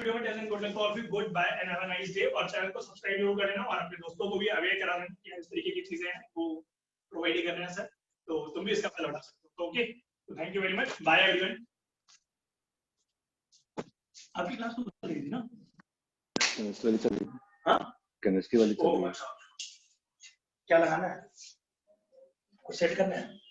Video में tail end good luck all of you, goodbye and have a nice day. और channel को subscribe जरूर कर लेना और अपने दोस्तों को भी अवेयर करा देना कि इस तरीके की चीजें हैं वो प्रोवाइड कर रहे हैं सर, तो तुम भी इसका फायदा उठा सकते हो। ओके, तो thank you very much, bye everyone. आपकी क्लास तो चल रही थी ना? केमिस्ट्री वाली चल रही है। हाँ, केमिस्ट्री वाली चल रही है। क्या लगाना है, कुछ सेट करना है?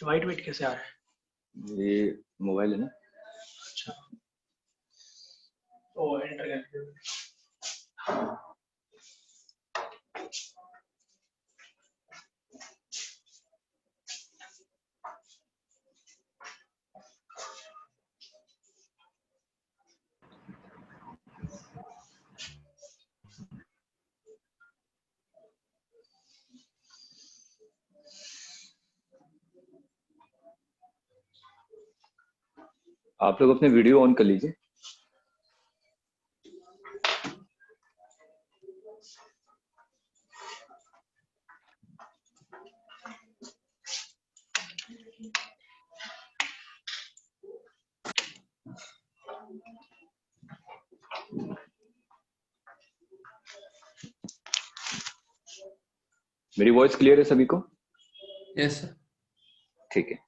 व्हाइट वेट कैसे आ रहा है? ये मोबाइल है ना। अच्छा, तो एंटर कर। आप लोग अपने वीडियो ऑन कर लीजिए। मेरी वॉइस क्लियर है सभी को? Yes sir. ठीक है।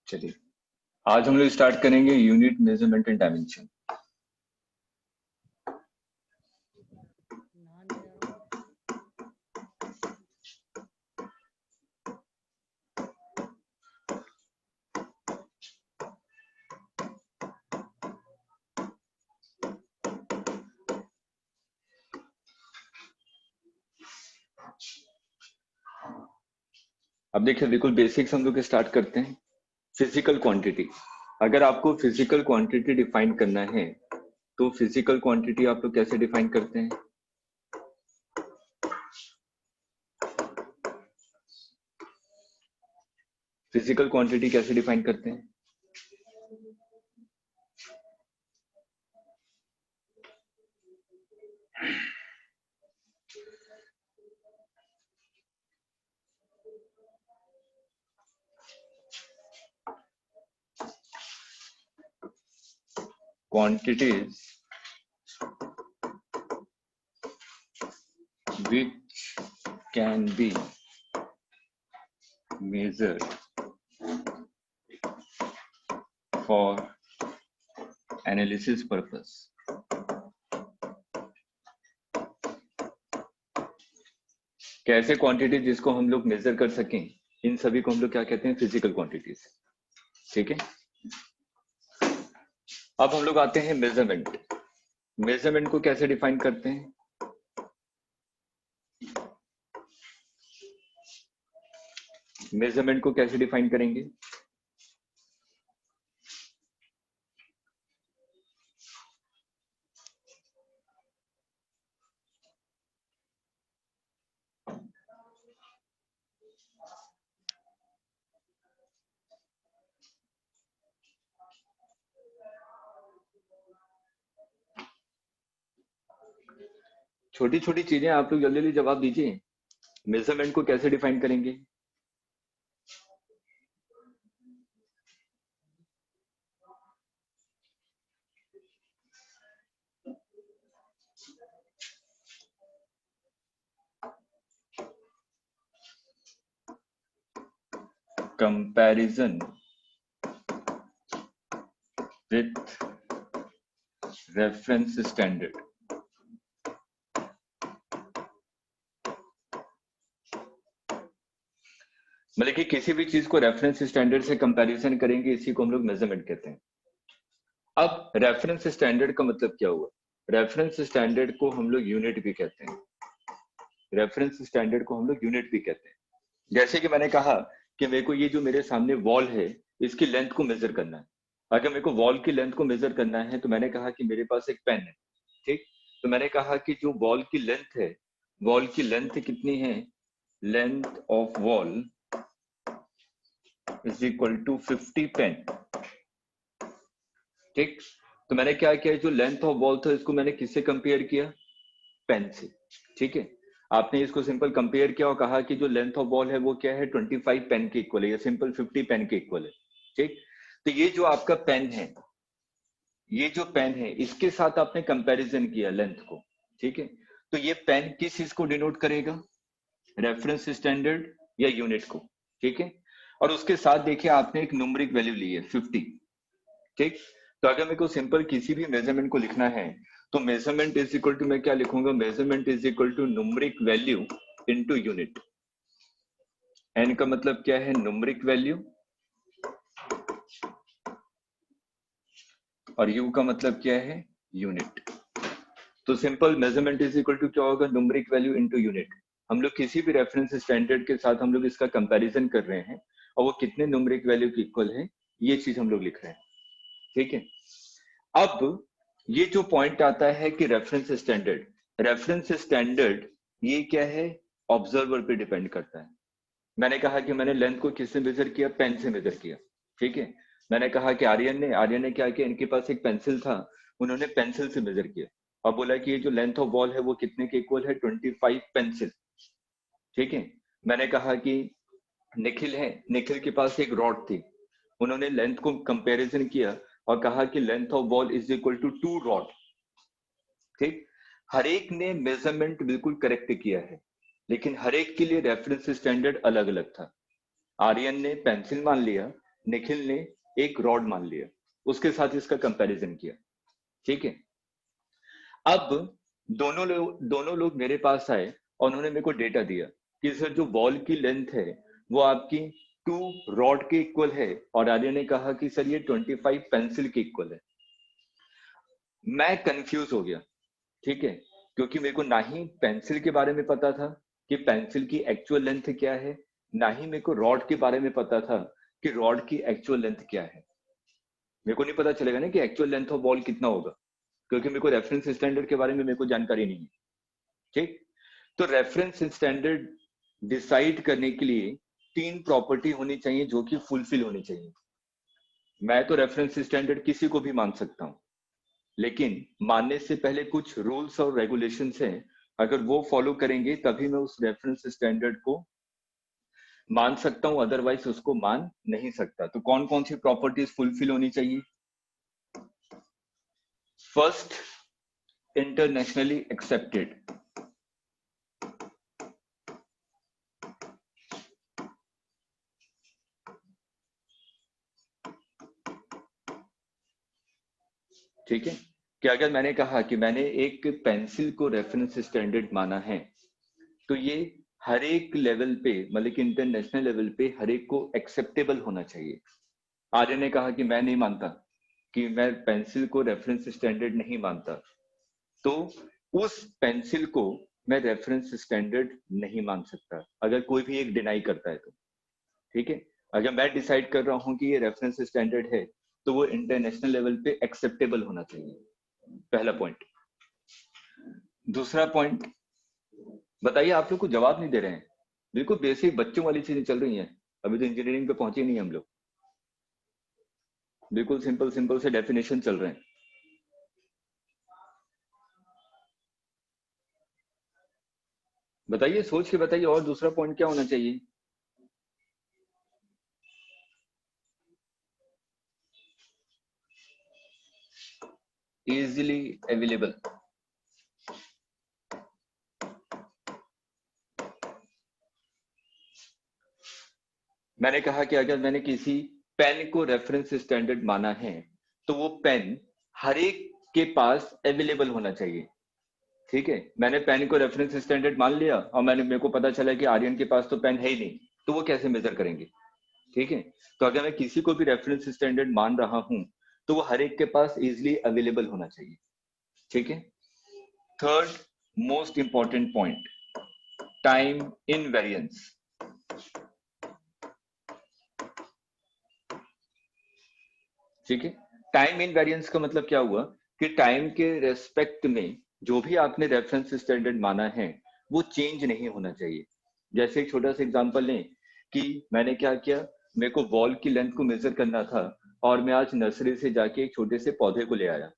चलिए, आज हम लोग स्टार्ट करेंगे यूनिट मेजरमेंट एंड डायमेंशन। अब देखिए, बिल्कुल बेसिक्स हम लोग स्टार्ट करते हैं। फिजिकल क्वांटिटी, अगर आपको फिजिकल क्वांटिटी डिफाइन करना है तो फिजिकल क्वांटिटी आप लोग कैसे डिफाइन करते हैं? फिजिकल क्वांटिटी कैसे डिफाइन करते हैं? Quantities which can be measured for analysis purpose. कैसे क्वांटिटी जिसको हम लोग मेजर कर सकें, इन सभी को हम लोग क्या कहते हैं? Physical quantities. ठीक है, अब हम लोग आते हैं मेजरमेंट। मेजरमेंट को कैसे डिफाइन करते हैं? मेजरमेंट को कैसे डिफाइन करेंगे? छोटी छोटी चीजें आप लोग जल्दी जल्दी जवाब दीजिए। मेजरमेंट को कैसे डिफाइन करेंगे? Comparison with reference standard. मतलब कि किसी भी चीज को रेफरेंस स्टैंडर्ड से कंपैरिजन करेंगे, इसी को हम लोग मेजरमेंट कहते हैं। अब रेफरेंस स्टैंडर्ड का मतलब क्या हुआ? रेफरेंस स्टैंडर्ड को हम लोग यूनिट भी कहते हैं। रेफरेंस स्टैंडर्ड को हम लोग यूनिट भी कहते हैं। जैसे कि मैंने कहा कि मेरे को ये जो मेरे सामने वॉल है, इसकी लेंथ को मेजर करना है। अगर मेरे को वॉल की लेंथ को मेजर करना है तो मैंने कहा कि मेरे पास एक पेन है, ठीक। तो मैंने कहा कि जो वॉल की लेंथ है, वॉल की लेंथ कितनी है? Length of wall is equal to 50 pen, ठीक। तो मैंने क्या किया, जो लेंथ ऑफ वॉल था इसको मैंने किससे कंपेयर किया? पेन से, ठीक है। आपने इसको सिंपल कंपेयर किया और कहा कि जो लेंथ ऑफ वॉल है वो क्या है? 25 पेन के इक्वल है, या सिंपल 50 पेन के इक्वल है, ठीक। तो ये जो आपका पेन है, ये जो पेन है, इसके साथ आपने कंपैरिजन किया लेंथ को, ठीक है। तो ये पेन किस चीज को डिनोट करेगा? रेफरेंस स्टैंडर्ड या यूनिट को, ठीक है। और उसके साथ देखिए आपने एक न्यूमेरिक वैल्यू ली है 50, ठीक। तो अगर मेरे को सिंपल किसी भी मेजरमेंट को लिखना है तो मेजरमेंट इज इक्वल टू, मैं क्या लिखूंगा? Measurement is equal to numeric value into unit. N का मतलब क्या है? न्यूमेरिक वैल्यू, और यू का मतलब क्या है? यूनिट। तो simple measurement is equal to क्या होगा? Numeric value into unit. हम लोग किसी भी रेफरेंस स्टैंडर्ड के साथ हम लोग इसका कंपैरिजन कर रहे हैं और वो कितने न्यूमेरिक वैल्यू के इक्वल है, ये चीज हम लोग लिख रहे हैं, ठीक है। अब ये जो पॉइंट आता है कि रेफरेंस स्टैंडर्ड, रेफरेंस स्टैंडर्ड ये क्या है? ऑब्जर्वर पे डिपेंड करता है। मैंने कहा कि मैंने लेंथ को किससे मेजर किया? पेन से मेजर किया, ठीक है। मैंने कहा कि आर्यन ने क्या किया? इनके पास एक पेंसिल था, उन्होंने पेंसिल से मेजर किया और बोला कि ये जो लेंथ ऑफ वॉल है वो कितने के इक्वल है? 25 पेंसिल, ठीक है। मैंने कहा कि निखिल है, निखिल के पास एक रॉड थी, उन्होंने लेंथ को कंपैरिजन किया और कहा कि length of wall is equal to 2 rod, ठीक। हर एक ने मेजरमेंट बिल्कुल करेक्ट किया है, लेकिन हर एक के लिए रेफरेंस स्टैंडर्ड अलग अलग था। आर्यन ने पेंसिल मान लिया, निखिल ने एक रॉड मान लिया, उसके साथ इसका कंपैरिजन किया, ठीक है। अब दोनों लोग मेरे पास आए और उन्होंने मेरे को डेटा दिया कि सर जो वॉल की लेंथ है वो आपकी 2 रॉड के इक्वल है, और आर्यन ने कहा कि सर ये 25 पेंसिल के इक्वल है। मैं कंफ्यूज हो गया, ठीक है, क्योंकि मेरे को ना ही पेंसिल के बारे में पता था कि पेंसिल की एक्चुअल लेंथ क्या है, ना ही मेरे को रॉड के बारे में पता था कि रॉड की एक्चुअल लेंथ क्या है। मेरे को नहीं पता चलेगा ना कि एक्चुअल लेंथ ऑफ बॉल कितना होगा, क्योंकि मेरे को रेफरेंस स्टैंडर्ड के बारे में मेरे को जानकारी नहीं है, ठीक। तो रेफरेंस स्टैंडर्ड डिसाइड करने के लिए 3 प्रॉपर्टी होनी चाहिए जो कि फुलफिल होनी चाहिए। मैं तो रेफरेंस स्टैंडर्ड किसी को भी मान सकता हूँ, लेकिन मानने से पहले कुछ रूल्स और रेगुलेशंस हैं, अगर वो फॉलो करेंगे तभी मैं उस रेफरेंस स्टैंडर्ड को मान सकता हूं, अदरवाइज उसको मान नहीं सकता। तो कौन कौन सी प्रॉपर्टीज फुलफिल होनी चाहिए? First, internationally accepted. ठीक है, कि अगर मैंने कहा कि मैंने एक पेंसिल को रेफरेंस स्टैंडर्ड माना है, तो ये हर एक लेवल पे, मतलब कि इंटरनेशनल लेवल पे हर एक को एक्सेप्टेबल होना चाहिए। आर्य ने कहा कि मैं नहीं मानता, कि मैं पेंसिल को रेफरेंस स्टैंडर्ड नहीं मानता, तो उस पेंसिल को मैं रेफरेंस स्टैंडर्ड नहीं मान सकता अगर कोई भी एक डिनाई करता है तो, ठीक है। अगर मैं डिसाइड कर रहा हूं कि ये रेफरेंस स्टैंडर्ड है तो वो इंटरनेशनल लेवल पे एक्सेप्टेबल होना चाहिए, पहला पॉइंट। दूसरा पॉइंट, बताइए, आप लोग को जवाब नहीं दे रहे हैं, बिल्कुल बेसिक बच्चों वाली चीजें चल रही हैं, अभी तो इंजीनियरिंग पे पहुंचे नहीं हम लोग, बिल्कुल सिंपल सिंपल से डेफिनेशन चल रहे हैं। बताइए, सोच के बताइए, और दूसरा पॉइंट क्या होना चाहिए? Easily available. मैंने कहा कि अगर मैंने किसी पेन को रेफरेंस स्टैंडर्ड माना है तो वो पेन हर एक के पास अवेलेबल होना चाहिए। ठीक है, मैंने पेन को रेफरेंस स्टैंडर्ड मान लिया और मेरे को पता चला कि आर्यन के पास तो पेन है ही नहीं, तो वो कैसे मेजर करेंगे? ठीक है, तो अगर मैं किसी को भी रेफरेंस स्टैंडर्ड मान रहा हूं तो वो हर एक के पास इजिली अवेलेबल होना चाहिए। ठीक है, third most important point, time invariance. ठीक है, टाइम इनवेरिएंस का मतलब क्या हुआ कि टाइम के रेस्पेक्ट में जो भी आपने रेफरेंस स्टैंडर्ड माना है वो चेंज नहीं होना चाहिए। जैसे एक छोटा सा एग्जांपल लें कि मैंने क्या किया, मेरे को वॉल की लेंथ को मेजर करना था और मैं आज नर्सरी से जाके एक छोटे से पौधे को ले आया।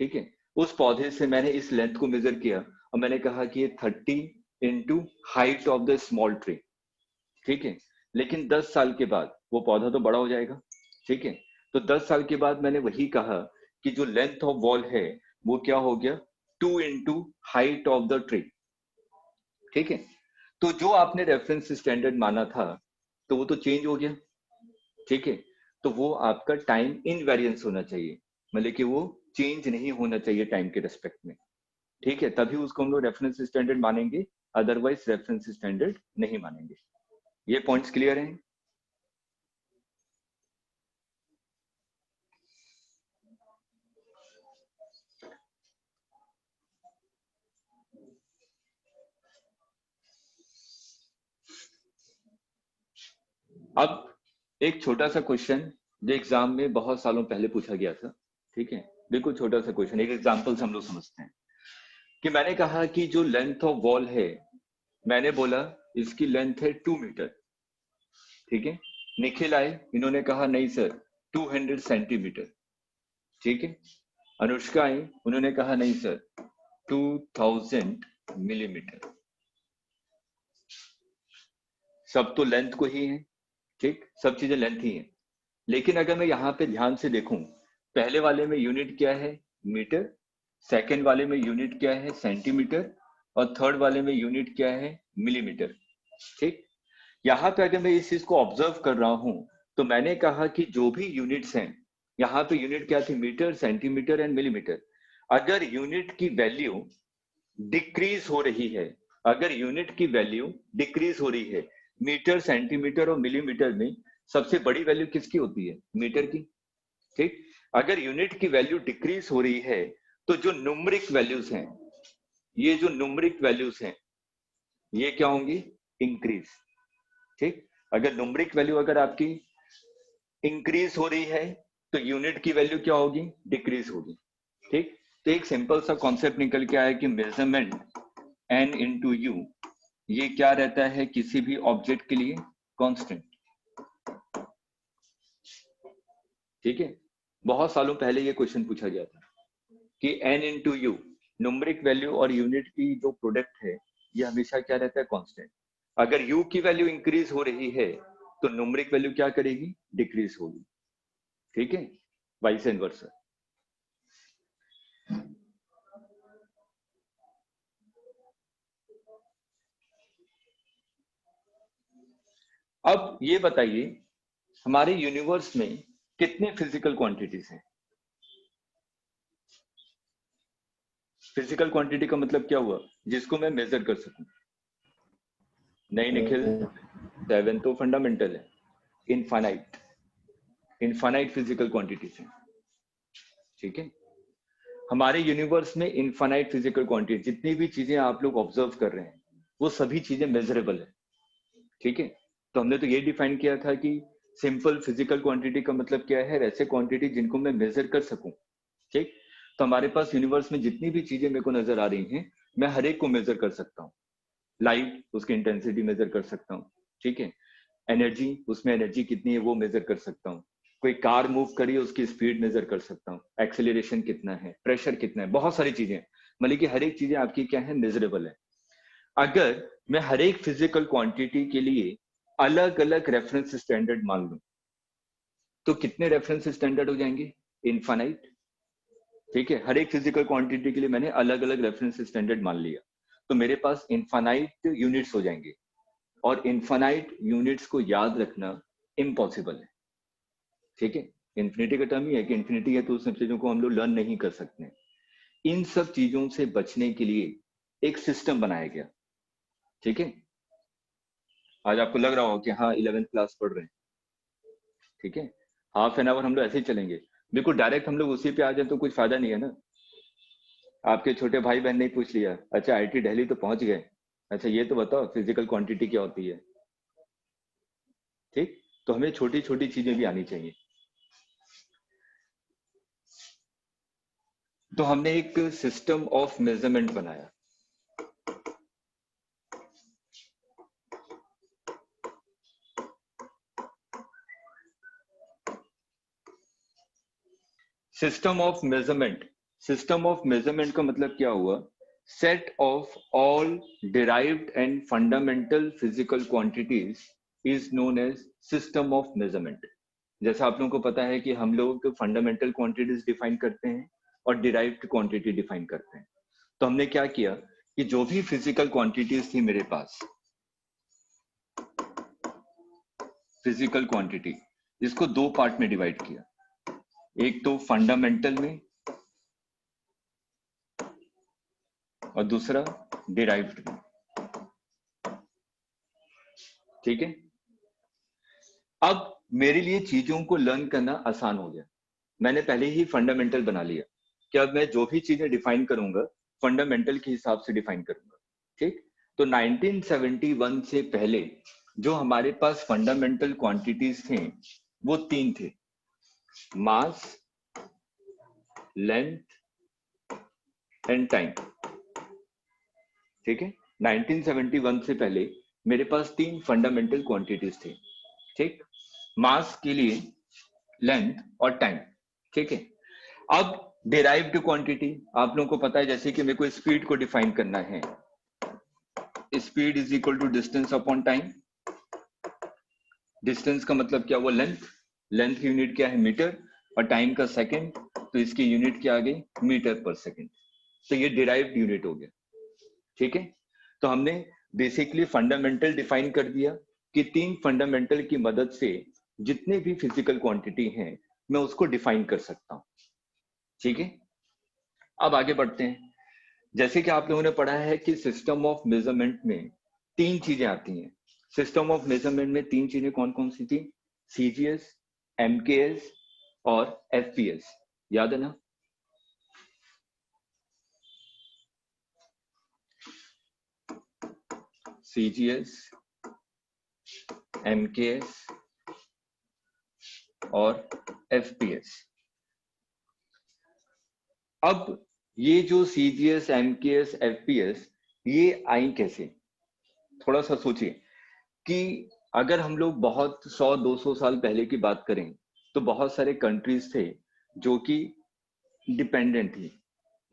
ठीक है, उस पौधे से मैंने इस लेंथ को मेजर किया और मैंने कहा कि ये 30 into height of the small tree. ठीक है, लेकिन 10 साल के बाद वो पौधा तो बड़ा हो जाएगा। ठीक है, तो 10 साल के बाद मैंने वही कहा कि जो लेंथ ऑफ वॉल है वो क्या हो गया, 2 into height of the tree. ठीक है, तो जो आपने रेफरेंस स्टैंडर्ड माना था तो वो तो चेंज हो गया। ठीक है, तो वो आपका टाइम इनवेरिएंस होना चाहिए, मतलब कि वो चेंज नहीं होना चाहिए टाइम के रेस्पेक्ट में। ठीक है, तभी उसको हम लोग रेफरेंस स्टैंडर्ड मानेंगे, अदरवाइज रेफरेंस स्टैंडर्ड नहीं मानेंगे। ये पॉइंट्स क्लियर हैं? अब एक छोटा सा क्वेश्चन जो एग्जाम में बहुत सालों पहले पूछा गया था। ठीक है, बिल्कुल छोटा सा क्वेश्चन, एक एग्जांपल से हम लोग समझते हैं कि मैंने कहा कि जो लेंथ ऑफ वॉल है, मैंने बोला इसकी लेंथ है 2 मीटर। ठीक है, निखिल आए, इन्होंने कहा नहीं सर 200 सेंटीमीटर। ठीक है, अनुष्का आई, उन्होंने कहा नहीं सर 2000 मिलीमीटर। सब तो लेंथ को ही है। ठीक, सब चीजें लेंथ ही है, लेकिन अगर मैं यहाँ पे ध्यान से देखूं, पहले वाले में यूनिट क्या है, मीटर, सेकंड वाले में यूनिट क्या है, सेंटीमीटर, और थर्ड वाले में यूनिट क्या है, मिलीमीटर। ठीक, यहाँ पे अगर मैं इस चीज को ऑब्जर्व कर रहा हूं तो मैंने कहा कि जो भी यूनिट्स हैं, यहाँ पे यूनिट क्या थी, मीटर, सेंटीमीटर एंड मिलीमीटर। अगर यूनिट की वैल्यू डिक्रीज हो रही है, अगर यूनिट की वैल्यू डिक्रीज हो रही है, मीटर, सेंटीमीटर और मिलीमीटर में सबसे बड़ी वैल्यू किसकी होती है, मीटर की। ठीक, अगर यूनिट की वैल्यू डिक्रीज हो रही है तो जो न्यूमरिक वैल्यूज हैं, ये जो न्यूमरिक वैल्यूज हैं ये क्या होंगी, इंक्रीज। ठीक, अगर न्यूमरिक वैल्यू अगर आपकी इंक्रीज हो रही है तो यूनिट की वैल्यू क्या होगी, डिक्रीज होगी। ठीक, तो एक सिंपल सा कॉन्सेप्ट निकल के आया कि मेजरमेंट n इंटू यू, ये क्या रहता है किसी भी ऑब्जेक्ट के लिए, कांस्टेंट। ठीक है, बहुत सालों पहले ये क्वेश्चन पूछा गया था कि n into you, numeric value और यूनिट की जो प्रोडक्ट है ये हमेशा क्या रहता है, कांस्टेंट। अगर u की वैल्यू इंक्रीज हो रही है तो न्यूमरिक वैल्यू क्या करेगी, डिक्रीज होगी। ठीक है, वाइस एंड वर्सा। अब ये बताइए हमारे यूनिवर्स में कितने फिजिकल क्वांटिटीज हैं। फिजिकल क्वांटिटी का मतलब क्या हुआ, जिसको मैं मेजर कर सकूं। नहीं निखिल, 7 तो फंडामेंटल है, इनफाइनाइट, इनफाइनाइट फिजिकल क्वांटिटीज हैं। ठीक है, हमारे यूनिवर्स में इनफाइनाइट फिजिकल क्वांटिटी, जितनी भी चीजें आप लोग ऑब्जर्व कर रहे हैं वो सभी चीजें मेजरेबल है। ठीक है, तो हमने तो ये डिफाइन किया था कि सिंपल फिजिकल क्वांटिटी का मतलब क्या है, वैसे क्वांटिटी जिनको मैं मेजर कर सकूं। ठीक, तो हमारे पास यूनिवर्स में जितनी भी चीजें मेरे को नजर आ रही हैं मैं हर एक को मेजर कर सकता हूँ। लाइट, उसकी इंटेंसिटी मेजर कर सकता हूँ। ठीक है, एनर्जी, उसमें एनर्जी कितनी है वो मेजर कर सकता हूँ। कोई कार मूव करी उसकी स्पीड मेजर कर सकता हूँ, एक्सेलरेशन कितना है, प्रेशर कितना है, बहुत सारी चीजें, मतलब कि हर एक चीजें आपकी क्या है, मेजरेबल है। अगर मैं हर एक फिजिकल क्वांटिटी के लिए अलग अलग रेफरेंस स्टैंडर्ड मान लूं तो कितने रेफरेंस स्टैंडर्ड हो जाएंगे, इनफाइनाइट। ठीक है, हर एक फिजिकल क्वांटिटी के लिए मैंने अलग अलग रेफरेंस स्टैंडर्ड मान लिया तो मेरे पास इनफाइनाइट यूनिट्स हो जाएंगे। और इनफाइनाइट यूनिट्स को याद रखना इम्पॉसिबल है। ठीक है, इन्फिनिटी का टर्म ही है कि इन्फिनिटी है तो उन सब चीजों को हम लोग लर्न नहीं कर सकते। इन सब चीजों से बचने के लिए एक सिस्टम बनाया गया। ठीक है, आज आपको लग रहा हो कि हाँ 11th क्लास पढ़ रहे हैं, ठीक है, हाफ एन आवर हम लोग ऐसे ही चलेंगे, बिल्कुल डायरेक्ट हम लोग उसी पे आ जाए तो कुछ फायदा नहीं है ना। आपके छोटे भाई बहन ने पूछ लिया, अच्छा आईटी दिल्ली तो पहुंच गए, अच्छा ये तो बताओ फिजिकल क्वांटिटी क्या होती है। ठीक, तो हमें छोटी छोटी चीजें भी आनी चाहिए। तो हमने एक सिस्टम ऑफ मेजरमेंट बनाया। System of measurement, system of measurement का मतलब क्या हुआ, set of all derived and fundamental physical quantities is known as system of measurement. जैसा आप लोगों को पता है कि हम लोग फंडामेंटल क्वांटिटीज डिफाइन करते हैं और डिराइव्ड क्वांटिटी डिफाइन करते हैं। तो हमने क्या किया कि जो भी फिजिकल क्वांटिटीज थी मेरे पास, फिजिकल क्वांटिटी, इसको दो पार्ट में डिवाइड किया, एक तो फंडामेंटल में और दूसरा डिराइव्ड में। ठीक है, अब मेरे लिए चीजों को लर्न करना आसान हो गया, मैंने पहले ही फंडामेंटल बना लिया कि अब मैं जो भी चीजें डिफाइन करूंगा फंडामेंटल के हिसाब से डिफाइन करूंगा। ठीक, तो 1971 से पहले जो हमारे पास फंडामेंटल क्वांटिटीज थे वो तीन थे, मास, लेंथ एंड टाइम। ठीक है, 1971 से पहले मेरे पास तीन फंडामेंटल क्वांटिटीज थे। ठीक, मास के लिए लेंथ और टाइम। ठीक है, अब डिराइव्ड क्वांटिटी आप लोगों को पता है, जैसे कि मेरे को स्पीड को डिफाइन करना है, speed is equal to distance upon time. Distance का मतलब क्या हुआ, लेंथ, लेंथ की यूनिट क्या है मीटर, और टाइम का सेकंड, तो इसकी यूनिट क्या आ गई, मीटर पर सेकंड। तो ये डिराइव्ड यूनिट हो गया। ठीक है, तो हमने बेसिकली फंडामेंटल डिफाइन कर दिया कि तीन फंडामेंटल की मदद से जितने भी फिजिकल क्वांटिटी हैं मैं उसको डिफाइन कर सकता हूं। ठीक है, अब आगे बढ़ते हैं। जैसे कि आप लोगों ने पढ़ा है कि सिस्टम ऑफ मेजरमेंट में तीन चीजें आती हैं। सिस्टम ऑफ मेजरमेंट में तीन चीजें कौन कौन सी थी, सीजीएस, एमकेएस और एफपीएस, याद है ना। सीजीएस, एमकेएस और एफपीएस। अब ये जो सीजीएस, एमकेएस, एफपीएस ये आई कैसे, थोड़ा सा सोचिए कि अगर हम लोग बहुत 100-200 साल पहले की बात करें तो बहुत सारे कंट्रीज थे जो कि डिपेंडेंट थी,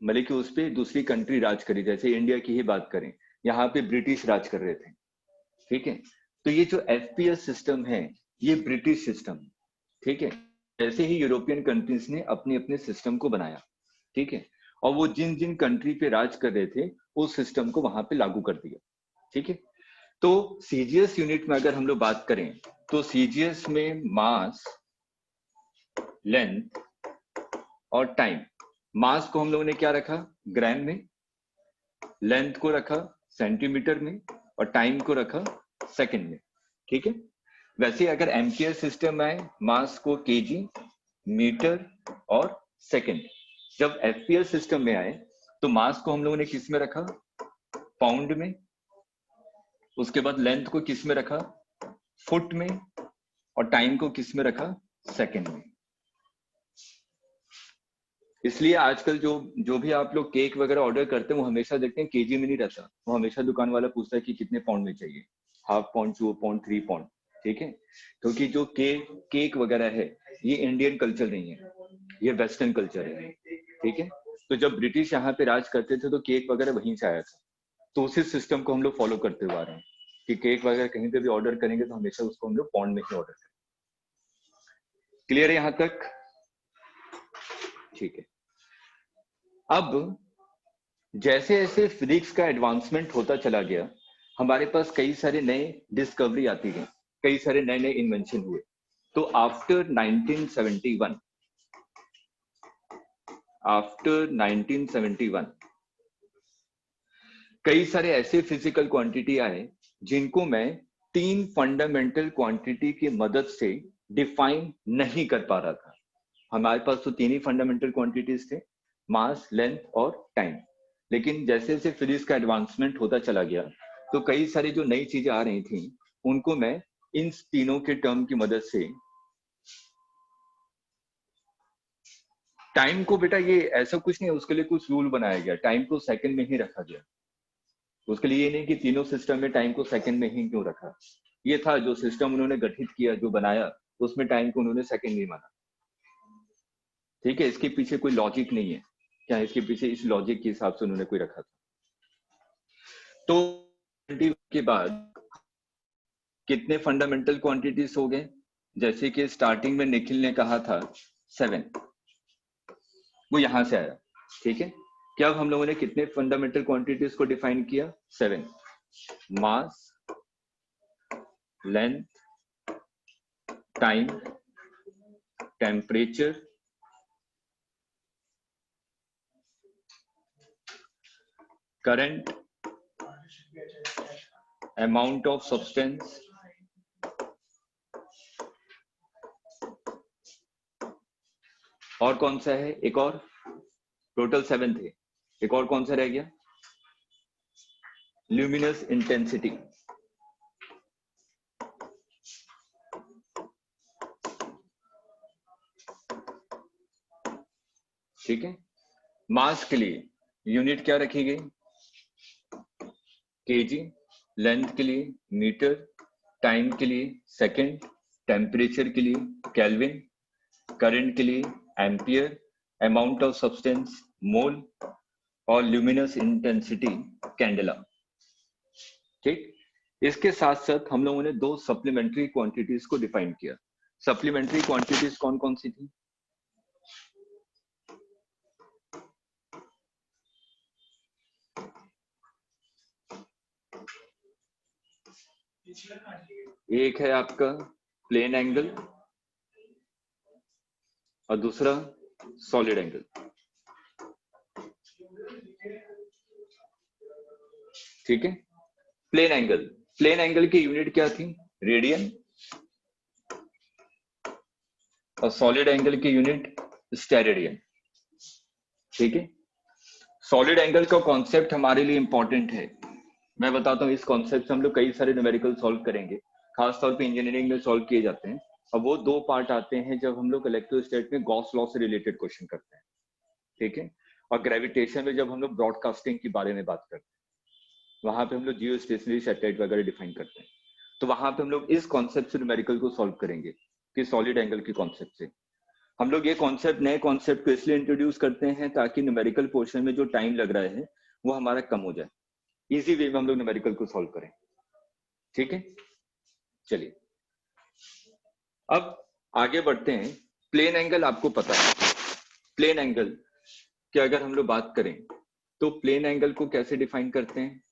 मतलब कि उस पर दूसरी कंट्री राज करी। जैसे इंडिया की ही बात करें, यहाँ पे ब्रिटिश राज कर रहे थे। ठीक है, तो ये जो एफपीएस सिस्टम है ये ब्रिटिश सिस्टम। ठीक है, ऐसे ही यूरोपियन कंट्रीज ने अपने अपने सिस्टम को बनाया। ठीक है, और वो जिन जिन कंट्री पे राज कर रहे थे उस सिस्टम को वहां पे लागू कर दिया। ठीक है, तो सीजीएस यूनिट में अगर हम लोग बात करें तो सीजीएस में मास, लेंथ और टाइम, मास को हम लोगों ने क्या रखा, ग्राम में, लेंथ को रखा सेंटीमीटर में और टाइम को रखा सेकंड में। ठीक है, वैसे अगर एमकेएस सिस्टम में आए मास को केजी, मीटर और सेकंड। जब एफपीएस सिस्टम में आए तो मास को हम लोगों ने किस में रखा, पाउंड में, उसके बाद लेंथ को किस में रखा, फुट में, और टाइम को किस में रखा, सेकंड में। इसलिए आजकल जो भी आप लोग केक वगैरह ऑर्डर करते हैं वो हमेशा देखते हैं केजी में नहीं रहता, वो हमेशा दुकान वाला पूछता है कि कितने पाउंड में चाहिए, हाफ पाउंड, 2 पाउंड, 3 पाउंड। ठीक है, क्योंकि जो केक वगैरह है ये इंडियन कल्चर नहीं है, ये वेस्टर्न कल्चर है। ठीक है, तो जब ब्रिटिश यहाँ पे राज करते थे तो केक वगैरह वहीं से आया था, तो उसी सिस्टम को हम लोग फॉलो करते हुए आ रहे हैं कि केक वगैरह कहीं पे भी ऑर्डर करेंगे तो हमेशा उसको हम लोग पाउंड में ही ऑर्डर करें। क्लियर है यहाँ तक, ठीक है। अब जैसे जैसे फिजिक्स का एडवांसमेंट होता चला गया हमारे पास कई सारे नए डिस्कवरी आती गई, कई सारे नए नए इन्वेंशन हुए। तो आफ्टर 1971 कई सारे ऐसे फिजिकल क्वांटिटी आए जिनको मैं 3 फंडामेंटल क्वांटिटी की मदद से डिफाइन नहीं कर पा रहा था। हमारे पास तो 3 ही फंडामेंटल क्वांटिटीज थे, मास, लेंथ और टाइम। लेकिन जैसे जैसे फिजिक्स का एडवांसमेंट होता चला गया तो कई सारी जो नई चीजें आ रही थी उनको मैं इन तीनों के टर्म की मदद से टाइम को, बेटा ये ऐसा कुछ नहीं है, उसके लिए कुछ रूल बनाया गया, टाइम को सेकंड में ही रखा गया। उसके लिए ये नहीं कि तीनों सिस्टम में टाइम को सेकंड में ही क्यों रखा, ये था जो सिस्टम उन्होंने गठित किया, जो बनाया, उसमें टाइम को उन्होंने सेकंड नहीं माना। ठीक है, इसके पीछे कोई लॉजिक नहीं है क्या, इसके पीछे इस लॉजिक के हिसाब से उन्होंने कोई रखा था। तो के बाद कितने फंडामेंटल क्वांटिटीज हो गए, जैसे कि स्टार्टिंग में निखिल ने कहा था 7, वो यहां से आया। ठीक है, क्या अब हम लोगों ने कितने फंडामेंटल क्वांटिटीज को डिफाइन किया, 7, mass, length, time, temperature, current, amount of substance, और कौन सा है, एक और, टोटल 7 थे, एक और कौन सा रह गया, ल्यूमिनस इंटेंसिटी। ठीक है, मास के लिए यूनिट क्या रखी गई, केजी, लेंथ के लिए मीटर, टाइम के लिए सेकंड, टेम्परेचर के लिए केल्विन, करंट के लिए एम्पियर, अमाउंट ऑफ सब्सटेंस मोल, और ल्यूमिनस इंटेंसिटी कैंडेला। ठीक, इसके साथ साथ हम लोगों ने 2 सप्लीमेंट्री क्वांटिटीज को डिफाइन किया। सप्लीमेंट्री क्वांटिटीज कौन कौन सी थी, एक है आपका प्लेन एंगल और दूसरा सॉलिड एंगल। ठीक है, प्लेन एंगल की यूनिट क्या थी, रेडियन, और सॉलिड एंगल की यूनिट स्टेरेडियन। ठीक है, सॉलिड एंगल का कॉन्सेप्ट हमारे लिए इंपॉर्टेंट है, मैं बताता हूँ। इस कॉन्सेप्ट से हम लोग कई सारे न्यूमेरिकल सॉल्व करेंगे, खासतौर पे इंजीनियरिंग में सॉल्व किए जाते हैं। अब वो 2 पार्ट आते हैं जब हम लोग इलेक्ट्रोस्टैट में गॉस लॉ से रिलेटेड क्वेश्चन करते हैं। ठीक है, और ग्रेविटेशन में जब हम लोग ब्रॉडकास्टिंग के बारे में बात करते हैं, वहां पे हम लोग जियो स्टेशनरी सैटेलाइट वगैरह डिफाइन करते हैं, तो वहां पे हम लोग इस कॉन्सेप्ट से न्यूमेरिकल को सॉल्व करेंगे कि सॉलिड एंगल के कॉन्सेप्ट से। हम लोग ये कॉन्सेप्ट, नए कॉन्सेप्ट को इसलिए इंट्रोड्यूस करते हैं ताकि न्यूमेरिकल पोर्शन में जो टाइम लग रहा है वो हमारा कम हो जाए, इजी वे में हम लोग न्यूमेरिकल को सॉल्व करें। ठीक है, चलिए अब आगे बढ़ते हैं। प्लेन एंगल आपको पता है, प्लेन एंगल की अगर हम लोग बात करें तो प्लेन एंगल को कैसे डिफाइन करते हैं।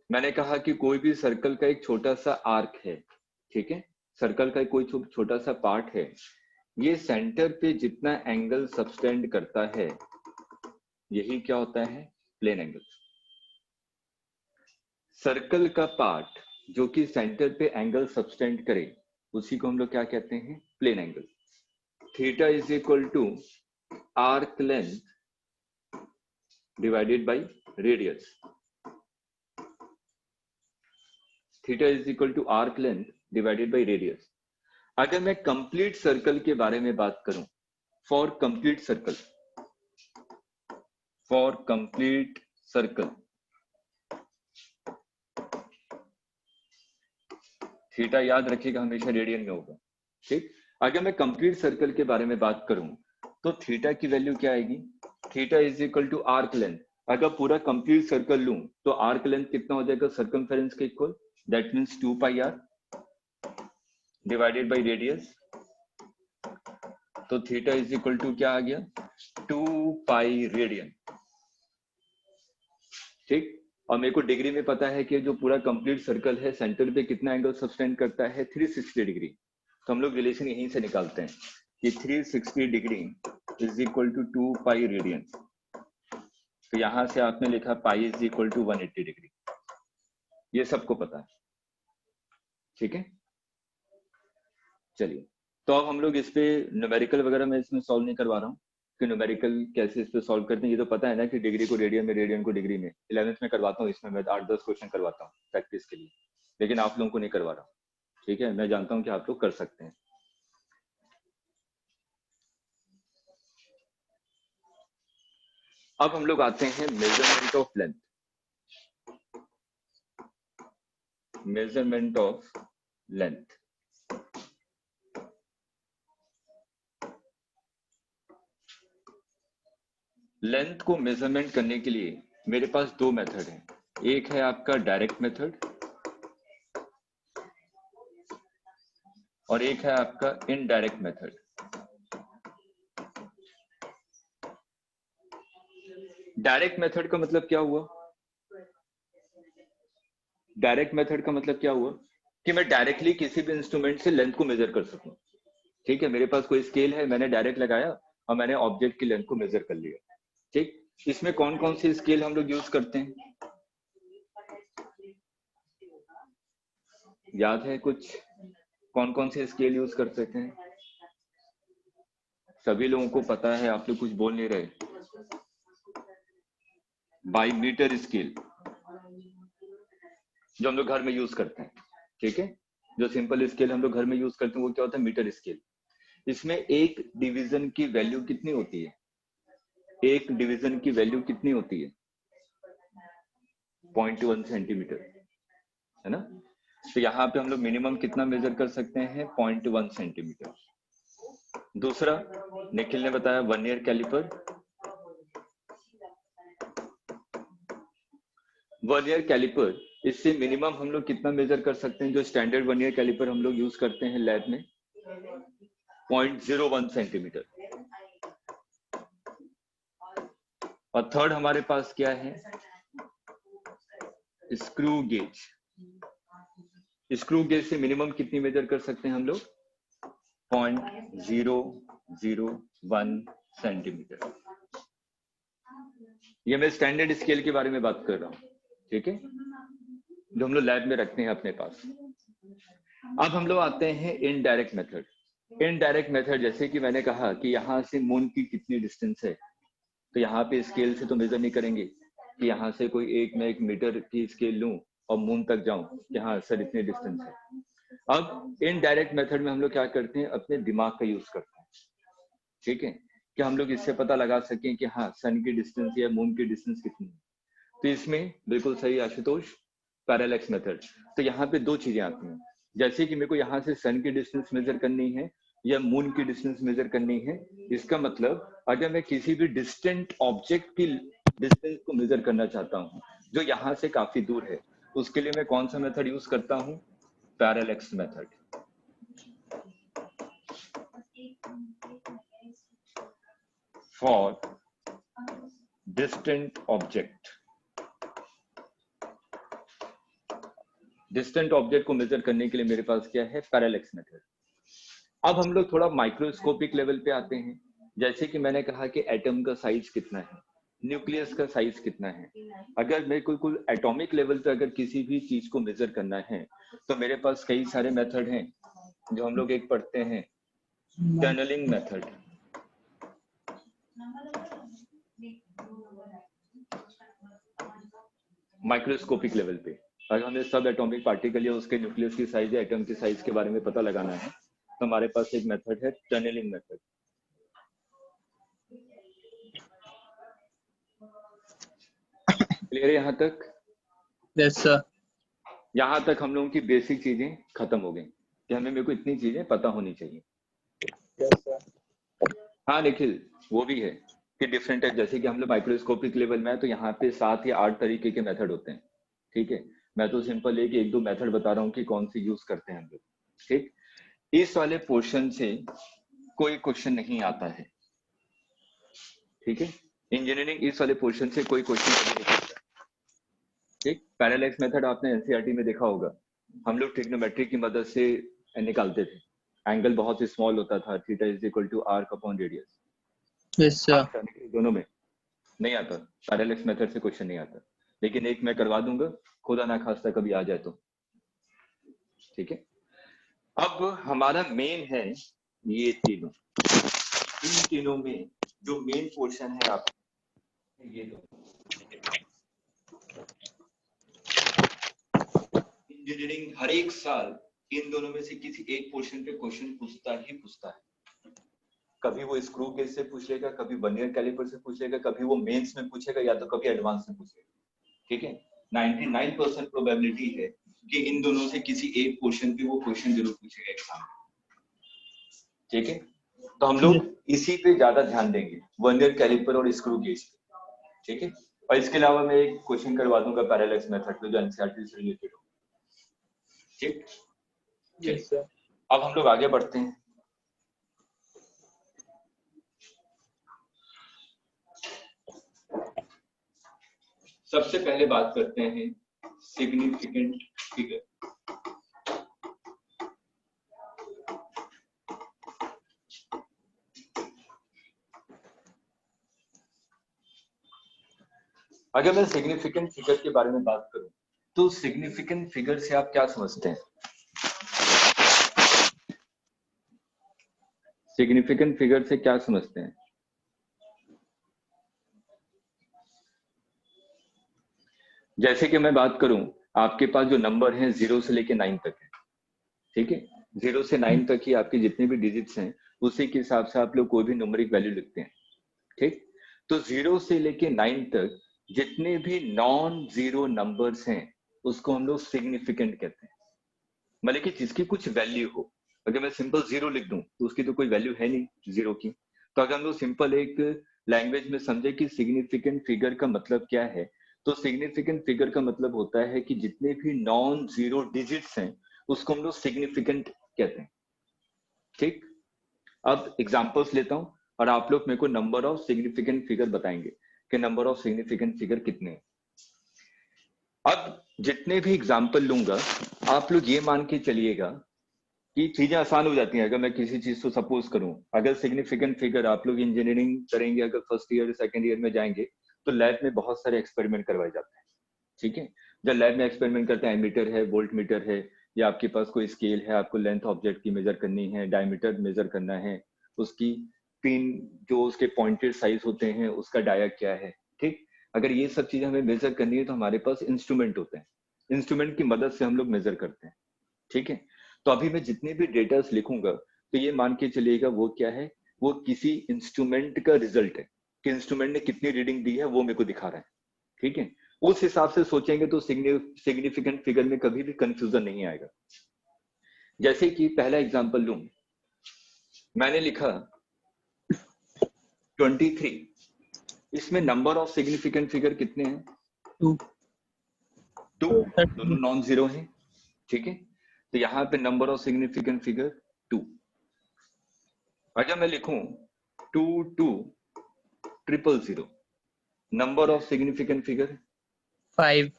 मैंने कहा कि कोई भी सर्कल का एक छोटा सा आर्क है, ठीक है, सर्कल का कोई छोटा सा पार्ट है, ये सेंटर पे जितना एंगल सबटेंड करता है यही क्या होता है, प्लेन एंगल। सर्कल का पार्ट जो कि सेंटर पे एंगल सबटेंड करे उसी को हम लोग क्या कहते हैं, plane angle. Theta is equal to arc length divided by radius. Theta is equal to arc length divided by radius. अगर मैं कंप्लीट सर्कल के बारे में बात करूं, फॉर कंप्लीट सर्कल थीटा याद रखिएगा हमेशा रेडियन में होगा। ठीक, अगर मैं कंप्लीट सर्कल के बारे में बात करूं तो थीटा की वैल्यू क्या आएगी, theta is equal to arc length. अगर पूरा कंप्लीट सर्कल लूं तो आर्क लेंथ कितना हो जाएगा, सर्कमफेरेंस के equal, that means 2 pi r divided by radius. तो थीटा इज इक्वल टू क्या आ गया, 2 पाई रेडियन। ठीक, और मेरे को डिग्री में पता है कि जो पूरा कंप्लीट सर्कल है सेंटर पे कितना एंगल सब्सटेंड करता है 360 डिग्री। तो हम लोग रिलेशन यहीं से निकालते हैं कि 360 degree is equal to 2 pi radian. तो यहां से आपने लिखा pi is equal to 180 degree, ये सबको पता है, ठीक है। चलिए, तो अब हम लोग इस पे न्यूमेरिकल वगैरह मैं इसमें सॉल्व नहीं करवा रहा हूँ कि न्यूमेरिकल कैसे इस पे सॉल्व करते हैं, ये तो पता है ना कि डिग्री को रेडियन में, रेडियन को डिग्री में। 11th में करवाता हूँ, इसमें मैं 8-10 क्वेश्चन करवाता हूँ प्रैक्टिस के लिए, लेकिन आप लोगों को नहीं करवा रहा हूँ, ठीक है। मैं जानता हूँ कि आप लोग कर सकते हैं। अब हम लोग आते हैं measurement of length. Measurement of length, length को मेजरमेंट करने के लिए मेरे पास दो मेथड हैं। एक है आपका डायरेक्ट मेथड और एक है आपका इनडायरेक्ट मेथड। डायरेक्ट मेथड का मतलब क्या हुआ? डायरेक्ट मेथड का मतलब क्या हुआ कि मैं डायरेक्टली किसी भी इंस्ट्रूमेंट से लेंथ को मेजर कर सकूं, ठीक है। मेरे पास कोई स्केल है, मैंने डायरेक्ट लगाया और मैंने ऑब्जेक्ट की लेंथ को मेजर कर लिया, ठीक। इसमें कौन कौन सी स्केल हम लोग यूज करते हैं, याद है कुछ? कौन कौन से स्केल यूज कर सकते हैं? सभी लोगों को पता है, आप लोग कुछ बोल नहीं रहे। बाई मीटर स्केल जो हम लोग घर में यूज करते हैं, ठीक है। जो सिंपल स्केल हम लोग घर में यूज करते हैं वो क्या होता है? Metre scale. इसमें एक डिवीजन की वैल्यू कितनी होती है? एक डिवीजन की वैल्यू कितनी होती है? 0.1 सेंटीमीटर, है ना। तो यहाँ पे हम लोग मिनिमम कितना मेजर कर सकते हैं? 0.1 सेंटीमीटर। दूसरा, निखिल ने बताया वर्नियर कैलिपर। वर्नियर कैलिपर, इससे मिनिमम हम लोग कितना मेजर कर सकते हैं? जो स्टैंडर्ड वर्नियर कैलिपर हम लोग यूज करते हैं लैब में, 0.01 सेंटीमीटर। और थर्ड हमारे पास क्या है? Screw gauge. स्क्रू गेज से मिनिमम कितनी मेजर कर सकते हैं हम लोग? 0.001 सेंटीमीटर। ये मैं स्टैंडर्ड स्केल के बारे में बात कर रहा हूँ, ठीक है, जो हम लोग लैब में रखते हैं अपने पास। अब हम लोग आते हैं इनडायरेक्ट मेथड। इनडायरेक्ट मेथड, जैसे कि मैंने कहा कि यहाँ से मून की कितनी डिस्टेंस है, तो यहाँ पे स्केल से तो मेजर नहीं करेंगे कि यहाँ से कोई मैं 1 मीटर की स्केल लूं और मून तक जाऊं कि हाँ सर इतनी डिस्टेंस है। अब इनडायरेक्ट मेथड में हम लोग क्या करते हैं? अपने दिमाग का यूज करते हैं, ठीक है, कि हम लोग इससे पता लगा सकें कि हाँ सन की डिस्टेंस या मून की डिस्टेंस कितनी है। तो इसमें बिल्कुल सही आशुतोष, पैरेलैक्स मेथड। तो यहाँ पे दो चीजें आती हैं, जैसे कि मेरे को यहाँ से सन की डिस्टेंस मेजर करनी है या मून की डिस्टेंस मेजर करनी है। इसका मतलब अगर मैं किसी भी डिस्टेंट ऑब्जेक्ट की डिस्टेंस को मेजर करना चाहता हूँ जो यहाँ से काफी दूर है, उसके लिए मैं कौन सा मेथड यूज करता हूँ? Parallax method. For distant object, distant object को मेजर करने के लिए मेरे पास क्या है? Parallax method. अब हम लोग थोड़ा माइक्रोस्कोपिक लेवल पे आते हैं। जैसे कि मैंने कहा कि एटम का साइज कितना है, न्यूक्लियस का साइज कितना है। अगर मेरे को कुल एटॉमिक लेवल पे अगर किसी भी चीज को मेजर करना है तो मेरे पास कई सारे मेथड हैं, जो हम लोग एक पढ़ते हैं टनलिंग मेथड। माइक्रोस्कोपिक लेवल पे अगर हमें सब एटॉमिक पार्टिकल या उसके न्यूक्लियस की साइज या एटम की साइज के बारे में पता लगाना है तो हमारे पास एक मेथड है टनलिंग मेथड। क्लियर है यहाँ तक? Yes sir. यहाँ तक हम लोगों की बेसिक चीजें खत्म हो गई कि हमें मेरे को इतनी चीजें पता होनी चाहिए। Yes sir. हाँ निखिल, वो भी है कि डिफरेंट है। जैसे कि हम लोग माइक्रोस्कोपिक लेवल में है तो यहाँ पे 7 या 8 तरीके के मेथड होते हैं, ठीक है। मैं तो सिंपल एक दो मेथड बता रहा हूँ कि कौन सी यूज करते हैं हम लोग, ठीक। इस वाले पोर्शन से कोई क्वेश्चन नहीं आता है, ठीक है। इंजीनियरिंग इस वाले पोर्शन से कोई क्वेश्चन नहीं आता। ठीक, पैरेलैक्स मेथड आपने एनसीईआरटी में देखा होगा, हम लोग ट्रिग्नोमेट्री की मदद से निकालते थे, एंगल बहुत ही स्मॉल होता था, theta is equal to arc upon radius. Yes, sir. दोनों में नहीं आता, पैरेलैक्स मेथड से क्वेश्चन नहीं आता, लेकिन एक मैं करवा दूंगा, खुदा ना खास्ता कभी आ जाए तो। ठीक है, अब हमारा मेन है ये तीनों, इन तीनों में जो मेन पोर्शन है आप ये दो, इंजीनियरिंग हर एक साल इन दोनों में से किसी एक पोर्शन पे क्वेश्चन पूछता ही पूछता है। कभी वो स्क्रू केस से पूछ लेगा, कभी वर्नियर कैलिपर से पूछ लेगा, कभी वो मेंस में पूछेगा, या तो कभी एडवांस में पूछेगा। ठीक है, 99% प्रोबेबिलिटी है कि इन दोनों से किसी एक पोर्शन पे वो क्वेश्चन जरूर पूछेगा एग्जाम में। ठीक है, तो हम लोग इसी पे ज्यादा ध्यान देंगे, वर्नियर कैलिपर और स्क्रू गेज पे। ठीक है, और इसके अलावा मैं एक क्वेश्चन करवा दूंगा पैरेलैक्स मेथड पे जो एनसीईआरटी से रिलेटेड हो। ठीक, Yes, sir. अब हम लोग आगे बढ़ते हैं। सबसे पहले बात करते हैं सिग्निफिकेंट फिगर। अगर मैं सिग्निफिकेंट फिगर के बारे में बात करूं तो सिग्निफिकेंट फिगर से आप क्या समझते हैं? सिग्निफिकेंट फिगर से क्या समझते हैं? जैसे कि मैं बात करूं, आपके पास जो नंबर हैं 0 से लेके 9 तक है। ठीक है, 0 से 9 तक ही आपके जितने भी डिजिट्स हैं उसी के हिसाब से आप लोग कोई भी न्यूमेरिक वैल्यू लिखते हैं। ठीक, तो 0 से लेके 9 तक जितने भी नॉन जीरो नंबर्स हैं उसको हम लोग सिग्निफिकेंट कहते हैं, मतलब कि जिसकी कुछ वैल्यू हो। अगर मैं सिंपल 0 लिख दूं तो उसकी तो कोई वैल्यू है नहीं 0 की। तो अगर हम लोग सिंपल एक लैंग्वेज में समझे कि सिग्निफिकेंट फिगर का मतलब क्या है, तो सिग्निफिकेंट फिगर का मतलब होता है कि जितने भी नॉन जीरो डिजिट्स हैं उसको हम लोग सिग्निफिकेंट कहते हैं। ठीक, अब एग्जांपल्स लेता हूं और आप लोग मेरे को नंबर ऑफ सिग्निफिकेंट फिगर बताएंगे कि नंबर ऑफ सिग्निफिकेंट फिगर कितने हैं। अब जितने भी एग्जांपल लूंगा आप लोग ये मान के चलिएगा कि चीजें आसान हो जाती हैं। अगर मैं किसी चीज को सपोज करूं, अगर सिग्निफिकेंट फिगर आप लोग इंजीनियरिंग करेंगे, अगर फर्स्ट ईयर सेकंड ईयर में जाएंगे तो लैब में बहुत सारे एक्सपेरिमेंट करवाए जाते हैं। ठीक है, जब लैब में एक्सपेरिमेंट करते हैं, एमीटर है, वोल्ट मीटर है, या आपके पास कोई स्केल है, आपको लेंथ ऑब्जेक्ट की मेजर करनी है, डायमीटर मेजर करना है, उसकी पिन जो उसके पॉइंटेड साइज होते हैं उसका डाया क्या है। ठीक, अगर ये सब चीजें हमें मेजर करनी है तो हमारे पास इंस्ट्रूमेंट होते हैं, इंस्ट्रूमेंट की मदद से हम लोग मेजर करते हैं। ठीक है, तो अभी मैं जितने भी डेटास लिखूंगा तो ये मान के चलिएगा वो क्या है, वो किसी इंस्ट्रूमेंट का रिजल्ट है कि इंस्ट्रूमेंट ने कितनी रीडिंग दी है वो मेरे को दिखा रहा है। ठीक है, उस हिसाब से सोचेंगे तो सिग्निफिकेंट फिगर में कभी भी कंफ्यूजन नहीं आएगा। जैसे कि पहला एग्जांपल लूं, मैंने लिखा 23, इसमें नंबर ऑफ सिग्निफिकेंट फिगर कितने हैं? 2. 2, दोनों नॉन जीरो हैं। ठीक है, तो यहाँ पे नंबर ऑफ सिग्निफिकेंट फिगर 2। अगर मैं लिखूं 22,000, नंबर ऑफ सिग्निफिकेंट फिगर 5.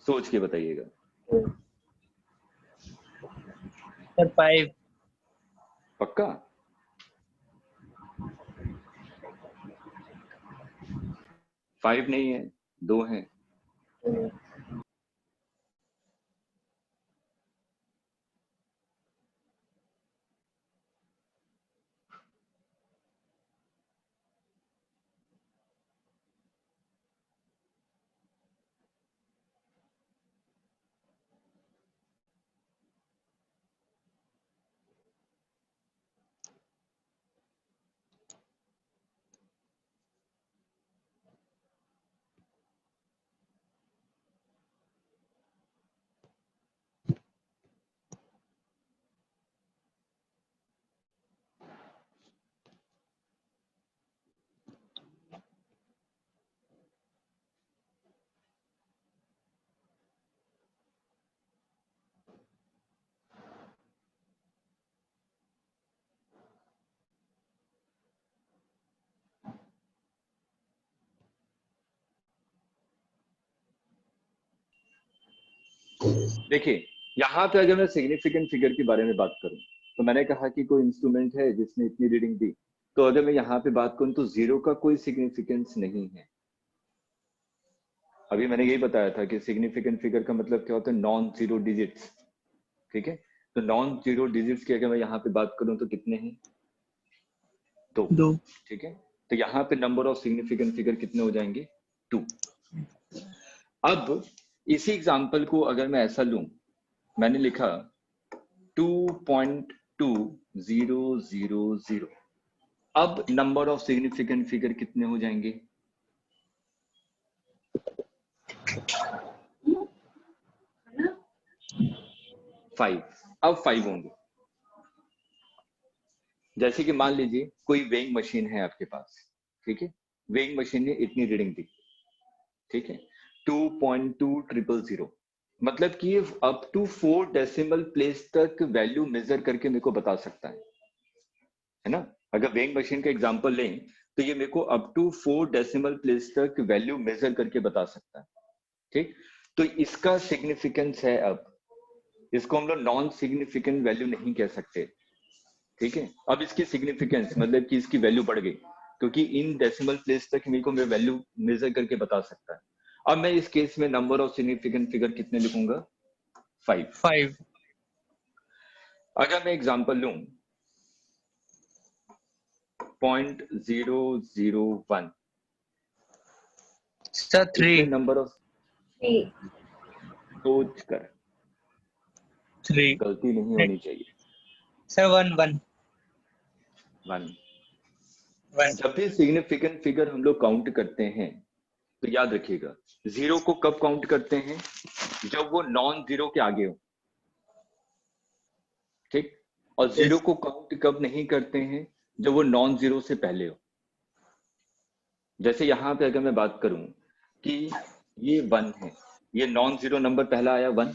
सोच के बताइएगा। Sir, 5. पक्का? 5 नहीं है, 2 हैं। देखिए यहाँ पे अगर मैं सिग्निफिकेंट फिगर के बारे में बात करूं तो मैंने कहा कि कोई इंस्ट्रूमेंट है जिसने इतनी रीडिंग दी, तो अगर मैं यहाँ पे बात करूं तो जीरो का कोई सिग्निफिकेंस नहीं है। अभी मैंने यही बताया था कि सिग्निफिकेंट फिगर का मतलब क्या होता है, नॉन जीरो डिजिट्स। ठीक है, तो नॉन जीरो डिजिट्स की अगर मैं यहाँ पे बात करूं तो कितने हैं, दो। 2 ठीक है, तो यहाँ पे नंबर ऑफ सिग्निफिकेंट फिगर कितने हो जाएंगे, 2। अब इसी एग्जांपल को अगर मैं ऐसा लूं, मैंने लिखा 2.2000, अब नंबर ऑफ सिग्निफिकेंट फिगर कितने हो जाएंगे, 5। अब 5 होंगे। जैसे कि मान लीजिए कोई वेइंग मशीन है आपके पास, ठीक है, वेइंग मशीन ने इतनी रीडिंग दी, ठीक है, 2.2000, मतलब कि ये अप टू 4 डेसिमल प्लेस तक वैल्यू मेजर करके मेरे को बता सकता है ना। अगर वेइंग मशीन का एग्जांपल लें तो ये मेरे को अप टू 4 डेसिमल प्लेस तक वैल्यू मेजर करके बता सकता है। ठीक, तो इसका सिग्निफिकेंस है, अब इसको हम लोग नॉन सिग्निफिकेंट वैल्यू नहीं कह सकते। ठीक है, अब इसकी सिग्निफिकेंस मतलब कि इसकी वैल्यू बढ़ गई, क्योंकि इन डेसिमल प्लेस तक मेरे को मैं वैल्यू मेजर करके बता सकता है। अब मैं इस केस में नंबर ऑफ सिग्निफिकेंट फिगर कितने लिखूंगा, 5। 5 अगर मैं एग्जांपल लूं 0.001, सर इसमें 3 नंबर ऑफ, सोच कर, 3 गलती नहीं होनी चाहिए, सर 1 1 1। 1 जब भी सिग्निफिकेंट फिगर हम लोग काउंट करते हैं तो याद रखिएगा, जीरो को कब काउंट करते हैं, जब वो नॉन जीरो के आगे हो। ठीक, और जीरो को काउंट कब नहीं करते हैं, जब वो नॉन जीरो से पहले हो। जैसे यहाँ पे अगर मैं बात करूं कि ये 1 है, ये नॉन जीरो नंबर पहला आया 1,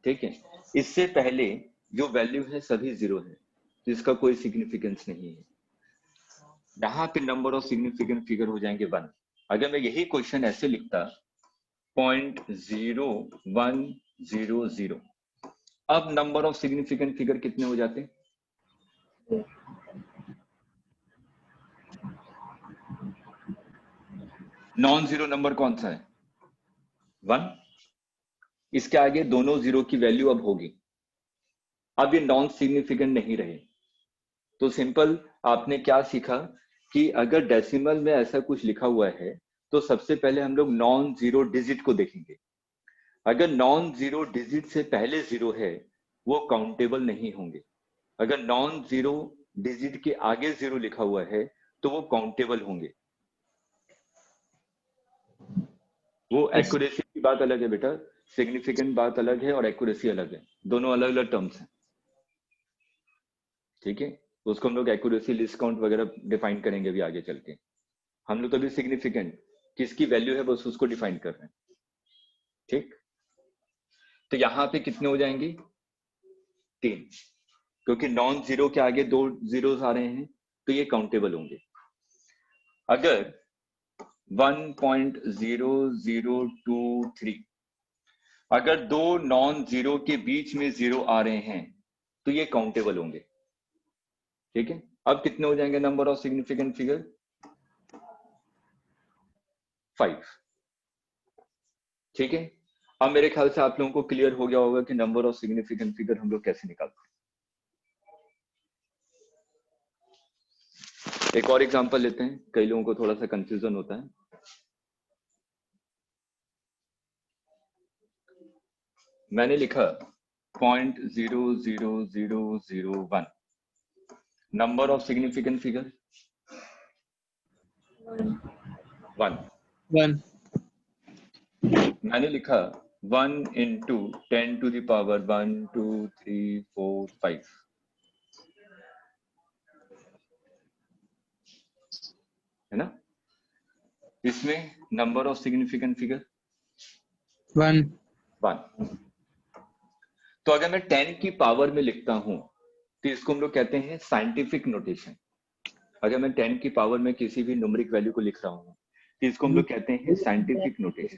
ठीक है, इससे पहले जो वैल्यू है सभी जीरो है, तो इसका कोई सिग्निफिकेंस नहीं है। यहाँ पे नंबर ऑफ सिग्निफिकेंट फिगर हो जाएंगे 1। अगर मैं यही क्वेश्चन ऐसे लिखता 0.0100, अब नंबर ऑफ सिग्निफिकेंट फिगर कितने हो जाते, नॉन जीरो नंबर कौन सा है, 1, इसके आगे दोनों जीरो की वैल्यू अब होगी, अब ये नॉन सिग्निफिकेंट नहीं रहे। तो सिंपल आपने क्या सीखा कि अगर डेसिमल में ऐसा कुछ लिखा हुआ है तो सबसे पहले हम लोग नॉन जीरो डिजिट को देखेंगे। अगर नॉन जीरो डिजिट से पहले जीरो है वो काउंटेबल नहीं होंगे, अगर नॉन जीरो डिजिट के आगे जीरो लिखा हुआ है तो वो काउंटेबल होंगे। वो एक्यूरेसी की बात अलग है बेटा, सिग्निफिकेंट बात अलग है और एक्यूरेसी अलग है, दोनों अलग अलग टर्म्स हैं। ठीक है, उसको हम लोग एक्यूरेसी, लिस्ट काउंट वगैरह डिफाइन करेंगे अभी आगे चल के। हम लोग तो अभी सिग्निफिकेंट किसकी वैल्यू है बस उसको डिफाइन कर रहे हैं। ठीक, तो यहाँ पे कितने हो जाएंगे, 3, क्योंकि नॉन जीरो के आगे 2 जीरोस आ रहे हैं तो ये काउंटेबल होंगे। अगर 1.0023, अगर 2 नॉन जीरो के बीच में जीरो आ रहे हैं तो ये काउंटेबल होंगे। ठीक है, अब कितने हो जाएंगे नंबर ऑफ सिग्निफिकेंट फिगर, 5। ठीक है, अब मेरे ख्याल से आप लोगों को क्लियर हो गया होगा कि नंबर ऑफ सिग्निफिकेंट फिगर हम लोग कैसे निकालते हैं। एक और एग्जांपल लेते हैं, कई लोगों को थोड़ा सा कंफ्यूजन होता है। मैंने लिखा 0.00001, नंबर ऑफ सिग्निफिकेंट फिगर 1। 1 मैंने लिखा 1 into 10 to the power 1 2 3 4 5, है ना। इसमें नंबर ऑफ सिग्निफिकेंट फिगर 1 1। तो अगर मैं 10 की पावर में लिखता हूं तो इसको हम लोग कहते हैं साइंटिफिक नोटेशन। अगर मैं 10 की पावर में किसी भी न्यूमेरिक वैल्यू को लिख रहा हूं तो इसको हम लोग कहते हैं साइंटिफिक नोटेशन।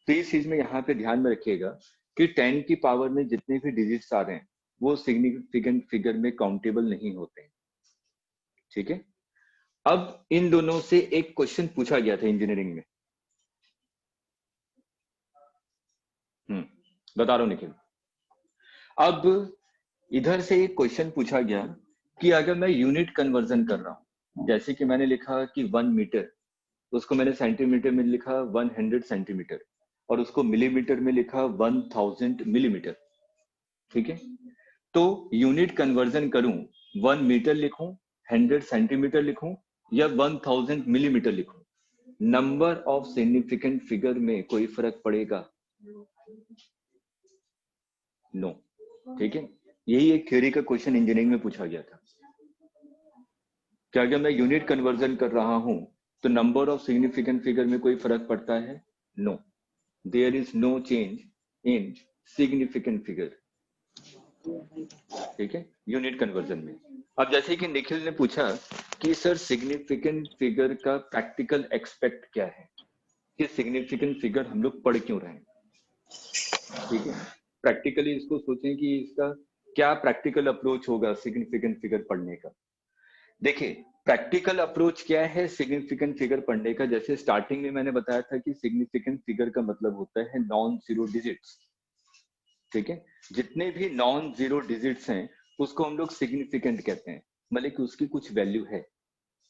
तो इस चीज में यहाँ पे ध्यान में रखिएगा कि 10 की पावर में जितने भी डिजिट्स आ रहे हैं वो सिग्निफिकेंट फिगर में काउंटेबल नहीं होते हैं, ठीक है। अब इन दोनों से एक क्वेश्चन पूछा गया था इंजीनियरिंग में, बता रहा हूं निखिल। अब इधर से एक क्वेश्चन पूछा गया कि अगर मैं यूनिट कन्वर्जन कर रहा हूं, जैसे कि मैंने लिखा कि 1 मीटर, उसको मैंने सेंटीमीटर में लिखा 100 सेंटीमीटर, और उसको मिलीमीटर में लिखा 1000 मिलीमीटर, ठीक है। तो यूनिट कन्वर्जन करूं, 1 मीटर लिखूं, 100 सेंटीमीटर लिखूं या 1000 मिलीमीटर लिखूं, नंबर ऑफ सिग्निफिकेंट फिगर में कोई फर्क पड़ेगा? नो, ठीक है। यही एक थ्योरी का क्वेश्चन इंजीनियरिंग में पूछा गया था कि अगर मैं यूनिट कन्वर्जन कर रहा हूं तो नंबर ऑफ सिग्निफिकेंट फिगर में कोई फर्क पड़ता है? No, there is no change in significant figure, ठीक है, यूनिट कन्वर्जन में। अब जैसे कि निखिल ने पूछा कि सर सिग्निफिकेंट फिगर का प्रैक्टिकल एक्सपेक्ट क्या है, कि सिग्निफिकेंट फिगर हम लोग पढ़ क्यों रहे हैं, ठीक है। प्रैक्टिकली इसको सोचें कि इसका क्या प्रैक्टिकल अप्रोच होगा सिग्निफिकेंट फिगर पढ़ने का। देखिए प्रैक्टिकल अप्रोच क्या है सिग्निफिकेंट फिगर पढ़ने का, जैसे स्टार्टिंग में मैंने बताया था कि सिग्निफिकेंट फिगर का मतलब होता है नॉन जीरो डिजिट्स, ठीक है। जितने भी नॉन जीरो डिजिट्स हैं उसको हम लोग सिग्निफिकेंट कहते हैं, मतलब कि उसकी कुछ वैल्यू है,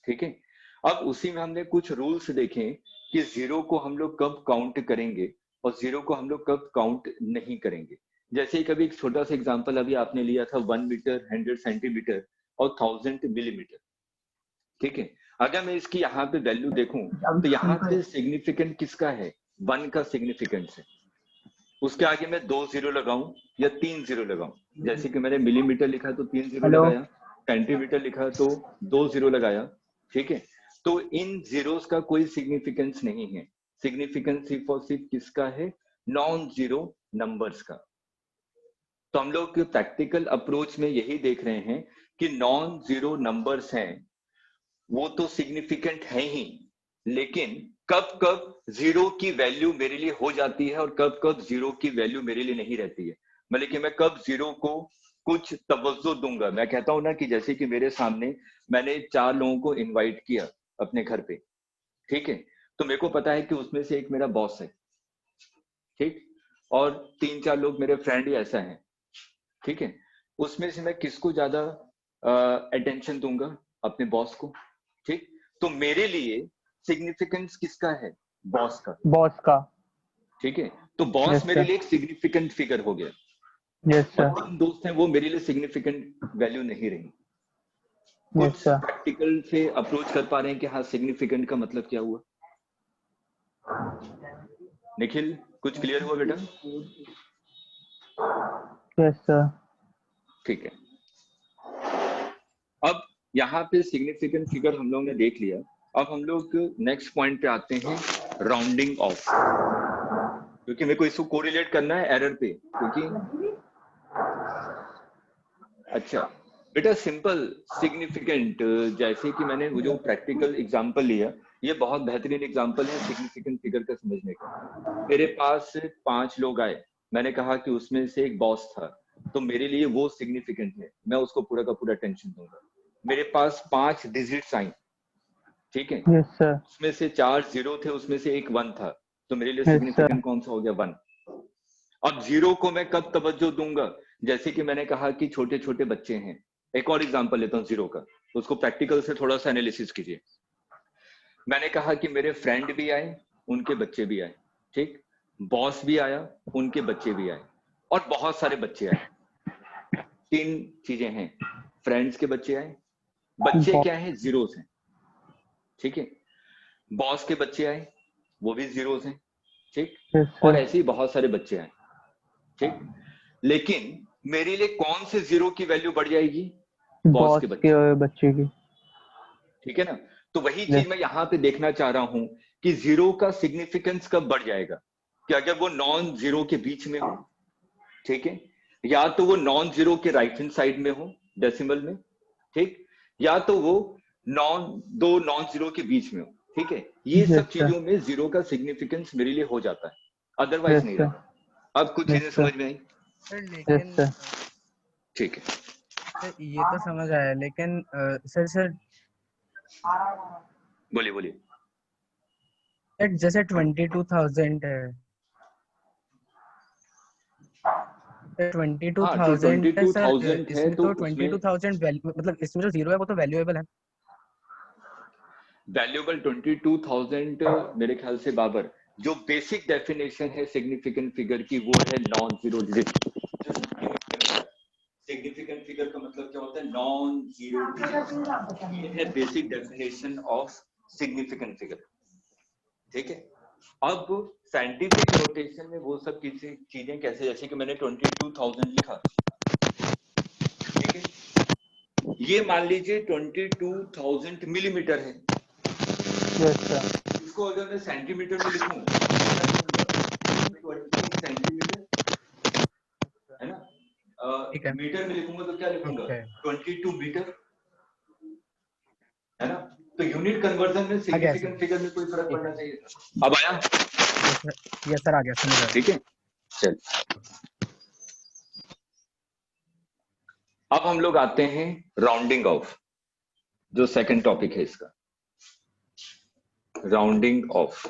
ठीक है। अब उसी में हमने कुछ रूल्स देखे कि जीरो को हम लोग कब काउंट करेंगे और जीरो को हम लोग कब काउंट नहीं करेंगे। जैसे कभी एक छोटा सा एग्जांपल अभी आपने लिया था 1 मीटर, 100 सेंटीमीटर और 1000 मिलीमीटर, ठीक है। अगर मैं इसकी यहाँ पे वैल्यू देखूं तो यहाँ पे सिग्निफिकेंट किसका है? 1 का सिग्निफिकेंस है। उसके आगे मैं 2 जीरो लगाऊं या 3 जीरो लगाऊं, जैसे कि मैंने मिलीमीटर लिखा तो 3 जीरो लगाया, सेंटीमीटर लिखा तो 2 जीरो लगाया, ठीक है। तो इन जीरोस का कोई सिग्निफिकेंस नहीं है, सिग्निफिकेंस सिर्फ और सिर्फ किसका है? नॉन जीरो नंबर्स का। तो हम लोग प्रैक्टिकल अप्रोच में यही देख रहे हैं कि नॉन जीरो नंबर्स हैं वो तो सिग्निफिकेंट है ही, लेकिन कब कब जीरो की वैल्यू मेरे लिए हो जाती है और कब कब जीरो की वैल्यू मेरे लिए नहीं रहती है, मतलब कि मैं कब जीरो को कुछ तवज्जो दूंगा। मैं कहता हूं ना कि जैसे कि मेरे सामने मैंने 4 लोगों को इनवाइट किया अपने घर पे, ठीक है। तो मेरे को पता है कि उसमें से एक मेरा बॉस है, ठीक, और 3-4 लोग मेरे फ्रेंड ही ऐसा है, ठीक है। उसमें से मैं किसको ज्यादा अटेंशन दूंगा? अपने बॉस को, ठीक। तो मेरे लिए सिग्निफिकेंस किसका है? बॉस का, बॉस का। ठीक है। तो बॉस यस मेरे सर। लिए एक सिग्निफिकेंट फिगर हो गया, यस और सर। 3 दोस्त हैं वो मेरे लिए सिग्निफिकेंट वैल्यू नहीं रही। कुछ यस सर। प्रैक्टिकल से अप्रोच कर पा रहे हैं कि हाँ सिग्निफिकेंट का मतलब क्या हुआ? निखिल कुछ क्लियर हुआ बेटा? Yes sir. ठीक है। अब यहाँ पे सिग्निफिकेंट फिगर हम लोगों ने देख लिया। अब हम लोग नेक्स्ट पॉइंट पे आते हैं, राउंडिंग ऑफ, क्योंकि मेरे को इसको कोरिलेट करना है एरर पे, क्योंकि अच्छा बेटा सिंपल सिग्निफिकेंट, जैसे कि मैंने वो जो प्रैक्टिकल एग्जांपल लिया, ये बहुत बेहतरीन एग्जांपल है सिग्निफिकेंट फिगर का समझने का। मेरे पास 5 लोग आए, मैंने कहा कि उसमें से एक बॉस था, तो मेरे लिए वो सिग्निफिकेंट है, मैं उसको पूरा का पूरा टेंशन दूंगा। मेरे पास 5 डिजिट्स आई, ठीक है, यस सर। उसमें से 4 जीरो थे, उसमें से एक 1 था, तो मेरे लिए यस सर। सिग्निफिकेंट कौन सा हो गया? 1। अब जीरो को मैं कब तवज्जो दूंगा? जैसे कि मैंने कहा कि छोटे छोटे बच्चे हैं, एक और एग्जांपल लेता हूँ जीरो का, तो उसको प्रैक्टिकल से थोड़ा सा एनालिसिस कीजिए। मैंने कहा कि मेरे फ्रेंड भी आए, उनके बच्चे भी आए, ठीक, बॉस भी आया, उनके बच्चे भी आए, और बहुत सारे बच्चे आए। 3 चीजें हैं, फ्रेंड्स के बच्चे आए, बच्चे क्या है? जीरोस हैं, ठीक है। बॉस के बच्चे आए, वो भी जीरोस हैं, ठीक, यस और सर। ऐसे ही बहुत सारे बच्चे आए, ठीक। लेकिन मेरे लिए कौन से जीरो की वैल्यू बढ़ जाएगी? बॉस बॉस के बच्चे, के बच्चे की। ठीक है ना। तो वही यस। चीज मैं यहाँ पे देखना चाह रहा हूं कि जीरो का सिग्निफिकेंस कब बढ़ जाएगा, कि अगर वो नॉन जीरो के बीच में हो, ठीक है, या तो वो नॉन जीरो के राइट हैंड साइड में हो डेसिमल में, ठीक, या तो वो दो नॉन जीरो के बीच में हो, ठीक है। ये सब यस सर। चीजों में जीरो का सिग्निफिकेंस मेरे लिए हो जाता है। अदरवाइज Yes, नहीं sir. रहा। अब कुछ Yes, चीजें sir. समझ में आई? सर Yes, लेकिन sir. ठीक है, सर ये तो समझ आया, लेकिन सर बोलिए बोलिए। सर जैसे 22,000 है, हाँ, तो 22,000 है सर, 22,000 है इसमें तो तो उसमें 22,000 मतलब इसमें जो जीरो है वो तो वैल्यूएबल है। वैल्यूएबल 22,000 मेरे ख्याल से बाबर, जो बेसिक डेफिनेशन है सिग्निफिकेंट फिगर की वो है non zero digit. Significant figure का मतलब क्या होता है? Non zero digit. ये है basic definition of significant figure. ठीक है, अब साइंटिफिक नोटेशन में वो सब चीजें कैसे, जैसे कि मैंने 22,000 लिखा, ठीक है, ये मान लीजिए 22,000 मिलीमीटर है। Yes, sir. इसको अगर मैं सेंटीमीटर में लिखूं, 20 सेंटीमीटर, है ना, ठीक है, मीटर में लिखूंगा तो क्या लिखूंगा? ओके, 22 मीटर, है ना। तो यूनिट कन्वर्जन में आ गया सिग्निफिकेंट सर, फिगर में कोई फर्क ठीक पड़ना है, चाहिए। अब आया? यस सर आ गया, समझ आया। ठीक है, चल अब हम लोग आते हैं राउंडिंग ऑफ, जो सेकंड टॉपिक है इसका, राउंडिंग ऑफ।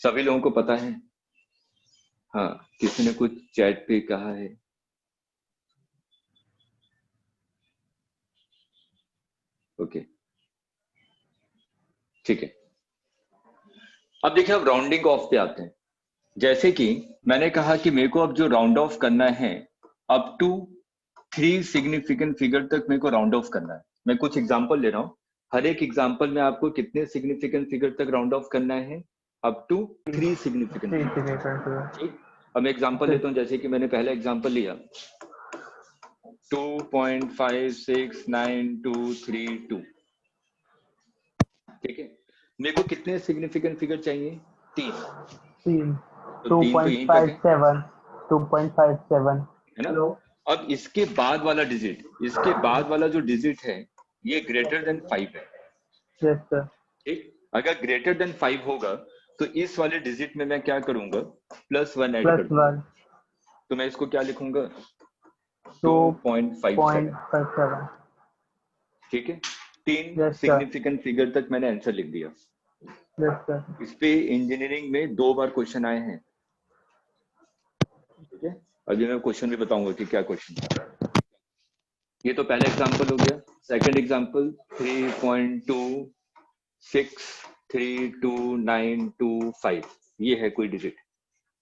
सभी लोगों को पता है? हाँ, किसी ने कुछ चैट पे कहा है? ओके, ठीक है। अब देखिए, अब राउंडिंग ऑफ पे आते हैं। जैसे कि मैंने कहा कि मेरे को अब जो राउंड ऑफ करना है, अप टू 3 सिग्निफिकेंट फिगर तक मेरे को राउंड ऑफ करना है। मैं कुछ एग्जांपल ले रहा हूँ, हर एक एग्जांपल में आपको कितने सिग्निफिकेंट फिगर तक राउंड ऑफ करना है? Up to 3 significant Three figure. significant figure. ठीक, अब मैं एग्जांपल लेता हूँ, जैसे कि मैंने पहला एग्जांपल लिया 2.569232। ठीक है, मेरे को कितने सिग्निफिकेंट फिगर चाहिए? 3। Three. तो 3 तो यहीं तक है, 2.57. 2.57. है ना। अब इसके बाद वाला डिजिट, इसके बाद वाला जो डिजिट है ये ग्रेटर देन 5 है। Yes, sir. ठीक, अगर ग्रेटर देन 5 होगा तो इस वाले डिजिट में मैं क्या करूंगा? +1 ऐड कर Plus दूंगा। 1. तो मैं इसको क्या लिखूंगा? 2.57। 2.57. ठीक है, 3 Yes, sir. सिग्निफिकेंट फिगर तक मैंने आंसर लिख दिया। Yes, sir. इस पे इंजीनियरिंग में 2 बार क्वेश्चन आए हैं। ठीक है, अभी मैं क्वेश्चन भी बताऊंगा कि क्या क्वेश्चन था। ये तो पहला एग्जांपल हो गया। सेकंड एग्जांपल 3.26329225, ये है कोई डिजिट।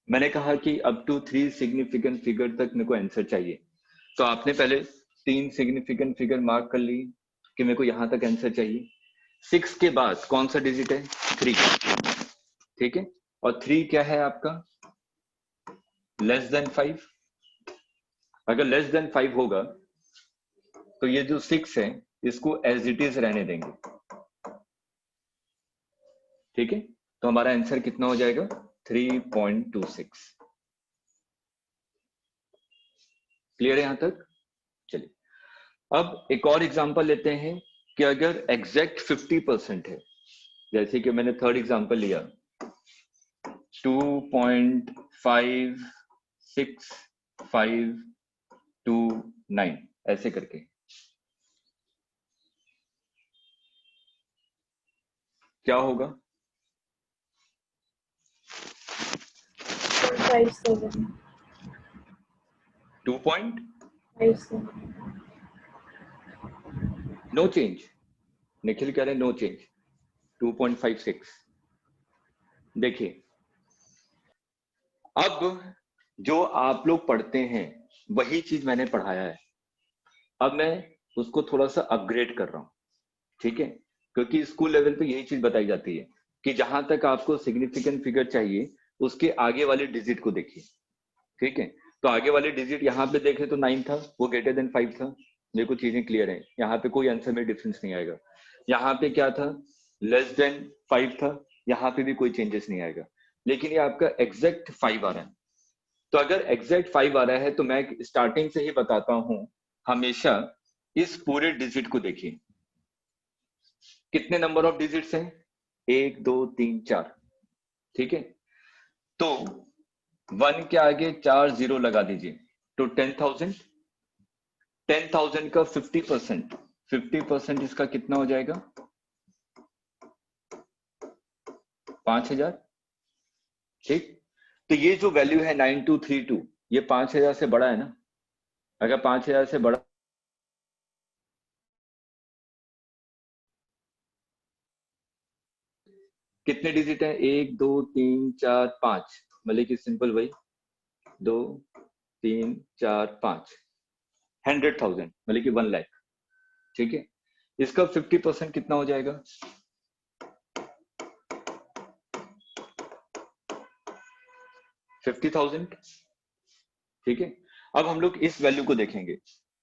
मैंने कहा कि अप टू 3 सिग्निफिकेंट फिगर तक मेरे को आंसर चाहिए, तो आपने पहले 3 सिग्निफिकेंट फिगर मार्क कर ली कि मेरे को यहां तक आंसर चाहिए। 6 के बाद कौन सा डिजिट है? 3। ठीक है, और 3 क्या है आपका? Less than 5। अगर लेस देन 5 होगा तो ये जो 6 है इसको एज इट इज रहने देंगे। ठीक है, तो हमारा आंसर कितना हो जाएगा? 3.26। क्लियर है यहां तक? चलिए, अब एक और एग्जांपल लेते हैं कि अगर एग्जैक्ट 50% है, जैसे कि मैंने थर्ड एग्जांपल लिया 2.56529, ऐसे करके। क्या होगा? 2.57. 2 पॉइंट 57. No change. निखिल कह रहे नो चेंज, 2.56। देखिए, अब जो आप लोग पढ़ते हैं वही चीज मैंने पढ़ाया है, अब मैं उसको थोड़ा सा अपग्रेड कर रहा हूं। ठीक है, क्योंकि स्कूल लेवल पे यही चीज बताई जाती है कि जहां तक आपको सिग्निफिकेंट फिगर चाहिए उसके आगे वाले डिजिट को देखिए। ठीक है, तो आगे वाले डिजिट यहाँ पे देखें तो 9 था, वो ग्रेटर देन 5 था। मेरे को चीजें क्लियर है, यहाँ पे कोई आंसर में डिफरेंस नहीं आएगा। यहाँ पे क्या था? लेस देन 5 था, यहाँ पे भी कोई चेंजेस नहीं आएगा। लेकिन ये आपका एग्जैक्ट 5 आ रहा है। तो अगर एग्जैक्ट 5 आ रहा है तो मैं स्टार्टिंग से ही बताता हूं, हमेशा इस पूरे डिजिट को देखिए। कितने नंबर ऑफ डिजिट्स हैं? 1 2 3 4। ठीक है, तो 1 के आगे 4 0 लगा दीजिए, तो 10,000। 10,000 का 50%, 50% इसका कितना हो जाएगा? 5,000। ठीक, तो ये जो वैल्यू है 9232, ये 5,000 से बड़ा है ना? अगर 5,000 से बड़ा कितने डिजिट है? 1 2 3 4 5, मतलब कि सिंपल वही 2 3 4 5, 100,000 मतलब कि 1 लाख। ठीक है, इसका 50% कितना हो जाएगा? 50,000। ठीक है, अब हम लोग इस वैल्यू को देखेंगे,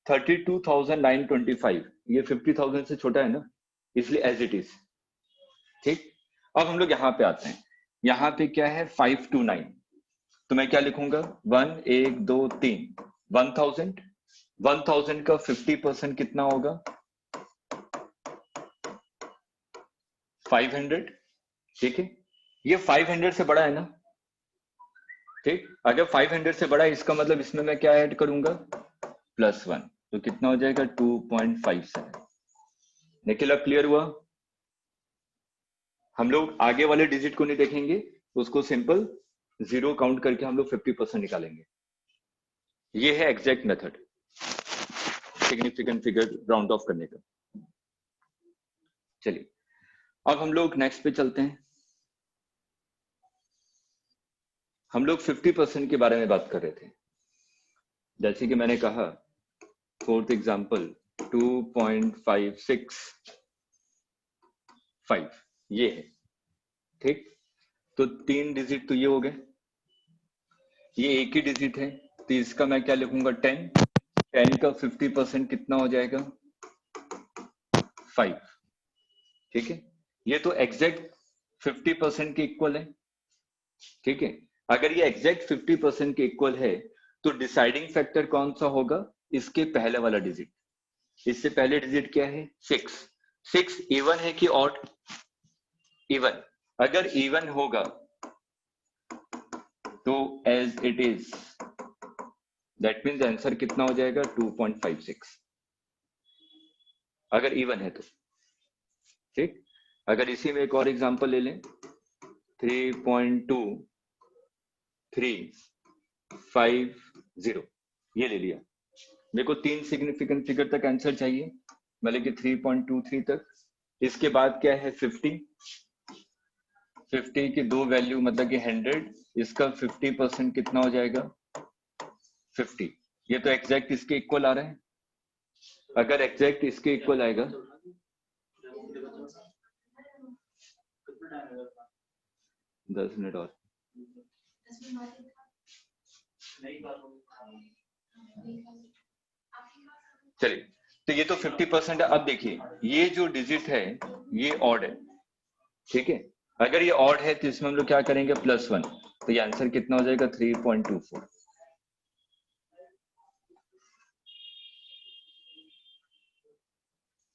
32,925, ये 50,000 से छोटा है ना, इसलिए एज इट इज। ठीक, अब हम लोग यहाँ पे आते हैं, यहाँ पे क्या है? 529, तो मैं क्या लिखूंगा? 1 1 2 3 1000। 1000 का 50% कितना होगा? 500। ठीक है, ये 500 से बड़ा है ना? ठीक, अगर 500 से बड़ा है इसका मतलब इसमें मैं क्या ऐड करूंगा? +1, तो कितना हो जाएगा? 2.57। निखिल, अब क्लियर हुआ? हम लोग आगे वाले डिजिट को नहीं देखेंगे, उसको सिंपल 0 काउंट करके हम लोग 50% निकालेंगे। ये है exact method significant figure round of करने का। चलिए, अब हम लोग नेक्स्ट पे चलते हैं। हम लोग 50% के बारे में बात कर रहे थे। जैसे कि मैंने कहा, फोर्थ एग्जांपल 2.565 ये है। ठीक, तो 3 डिजिट तो ये हो गए, ये एक ही डिजिट है, तो इसका मैं क्या लिखूंगा? 10। 10 का 50% कितना हो जाएगा? 5। ठीक है, ये तो एग्जैक्ट 50% के इक्वल है। ठीक है, अगर ये एग्जैक्ट 50% के इक्वल है तो डिसाइडिंग फैक्टर कौन सा होगा? इसके पहले वाला डिजिट। इससे पहले डिजिट क्या है? 6। 6 इवन है कि ऑड? इवन। अगर इवन होगा तो as it is, that means answer कितना हो जाएगा? 2.56, अगर इवन है तो। ठीक, अगर इसी में एक और एग्जांपल ले लें, 3.2350, ये ले लिया। मेरे को 3 सिग्निफिकेंट फिगर तक आंसर चाहिए, मतलब कि 3.23 तक। इसके बाद क्या है? 50। 50 की 2 वैल्यू मतलब कि 100, इसका 50% कितना हो जाएगा? 50। ये तो एग्जैक्ट इसके इक्वल आ रहा है। अगर एग्जैक्ट इसके इक्वल आएगा, 10 मिनट और। चलिए, तो ये तो 50% है। अब देखिए, ये जो डिजिट है ये ऑड है। ठीक है, अगर ये ऑड है तो इसमें हम लोग क्या करेंगे? +1, तो ये आंसर कितना हो जाएगा? 3.24।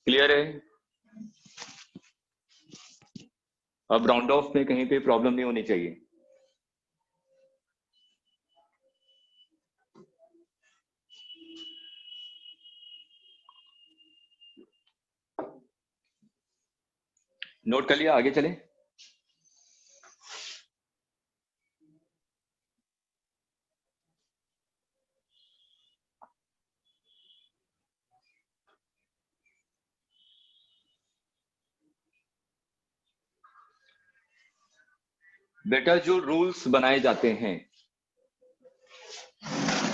क्लियर है? अब राउंड ऑफ में कहीं पे प्रॉब्लम नहीं होनी चाहिए। नोट कर लिया? आगे चले। बेटा, जो रूल्स बनाए जाते हैं,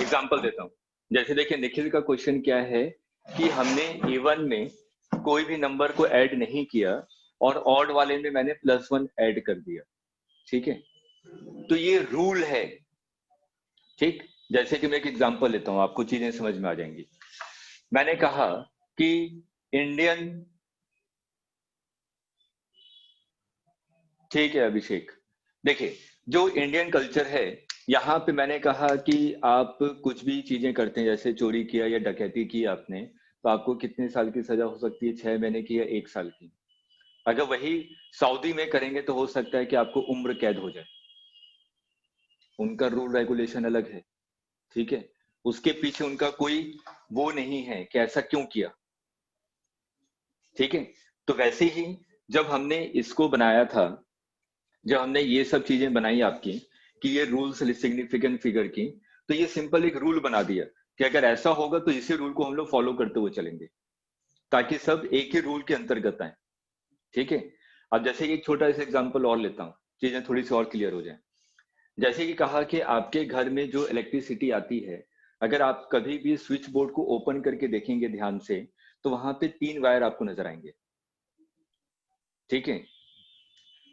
एग्जांपल देता हूं। जैसे देखिए, निखिल का क्वेश्चन क्या है कि हमने इवन में कोई भी नंबर को ऐड नहीं किया और ऑड वाले में मैंने +1 ऐड कर दिया। ठीक है, तो ये रूल है। ठीक, जैसे कि मैं एक एग्जांपल लेता हूं, आपको चीजें समझ में आ जाएंगी। मैंने कहा कि इंडियन, ठीक है अभिषेक, देखिए जो इंडियन कल्चर है, यहाँ पे मैंने कहा कि आप कुछ भी चीजें करते हैं, जैसे चोरी किया या डकैती की आपने, तो आपको कितने साल की सजा हो सकती है? 6 महीने की या 1 साल की? अगर वही सऊदी में करेंगे तो हो सकता है कि आपको उम्र कैद हो जाए। उनका रूल रेगुलेशन अलग है, ठीक है, उसके पीछे उनका कोई वो नहीं है कि ऐसा क्यों किया, ठीक है। तो वैसे ही जब हमने इसको बनाया था, जब हमने ये सब चीजें बनाई आपकी कि ये रूल्स सिग्निफिकेंट फिगर की, तो ये सिंपल एक रूल बना दिया कि अगर ऐसा होगा तो इसी रूल को हम लोग फॉलो करते हुए चलेंगे, ताकि सब एक ही रूल के अंतर्गत आए, ठीक है। अब जैसे कि एक छोटा सा एग्जांपल और लेता हूँ, चीजें थोड़ी सी और क्लियर हो जाए। जैसे कि कहा कि आपके घर में जो इलेक्ट्रिसिटी आती है, अगर आप कभी भी स्विच बोर्ड को ओपन करके देखेंगे ध्यान से, तो वहां पे 3 वायर आपको नजर आएंगे, ठीक है।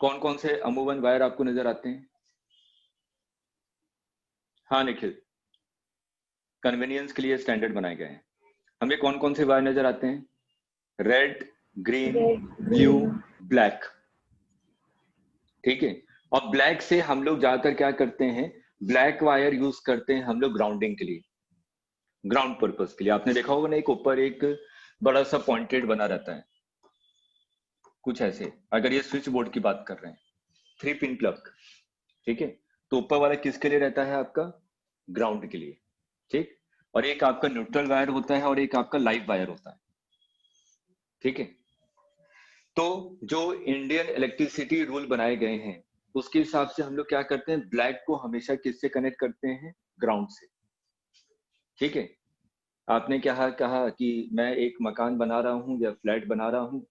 कौन कौन से अमूमन वायर आपको नजर आते हैं? हाँ निखिल, कन्वीनियंस के लिए स्टैंडर्ड बनाए गए हैं। हमें कौन कौन से वायर नजर आते हैं? Red, green, Red, blue, green, black, ठीक है। और ब्लैक से हम लोग जाकर क्या करते हैं, ब्लैक वायर यूज करते हैं हम लोग ग्राउंडिंग के लिए, ग्राउंड पर्पस के लिए। आपने देखा होगा ना, एक ऊपर एक बड़ा सा पॉइंटेड बना रहता है, कुछ ऐसे। अगर ये स्विच बोर्ड की बात कर रहे हैं, 3 पिन प्लग, ठीक है, तो ऊपर वाला किसके लिए रहता है? आपका ग्राउंड के लिए, ठीक। और एक आपका न्यूट्रल वायर होता है और एक आपका लाइव वायर होता है, ठीक है। तो जो इंडियन इलेक्ट्रिसिटी रूल बनाए गए हैं, उसके हिसाब से हम लोग क्या करते हैं, ब्लैक को हमेशा किससे कनेक्ट करते हैं? ग्राउंड से, ठीक है। आपने क्या कहा कि मैं एक मकान बना रहा हूं या फ्लैट बना रहा हूं,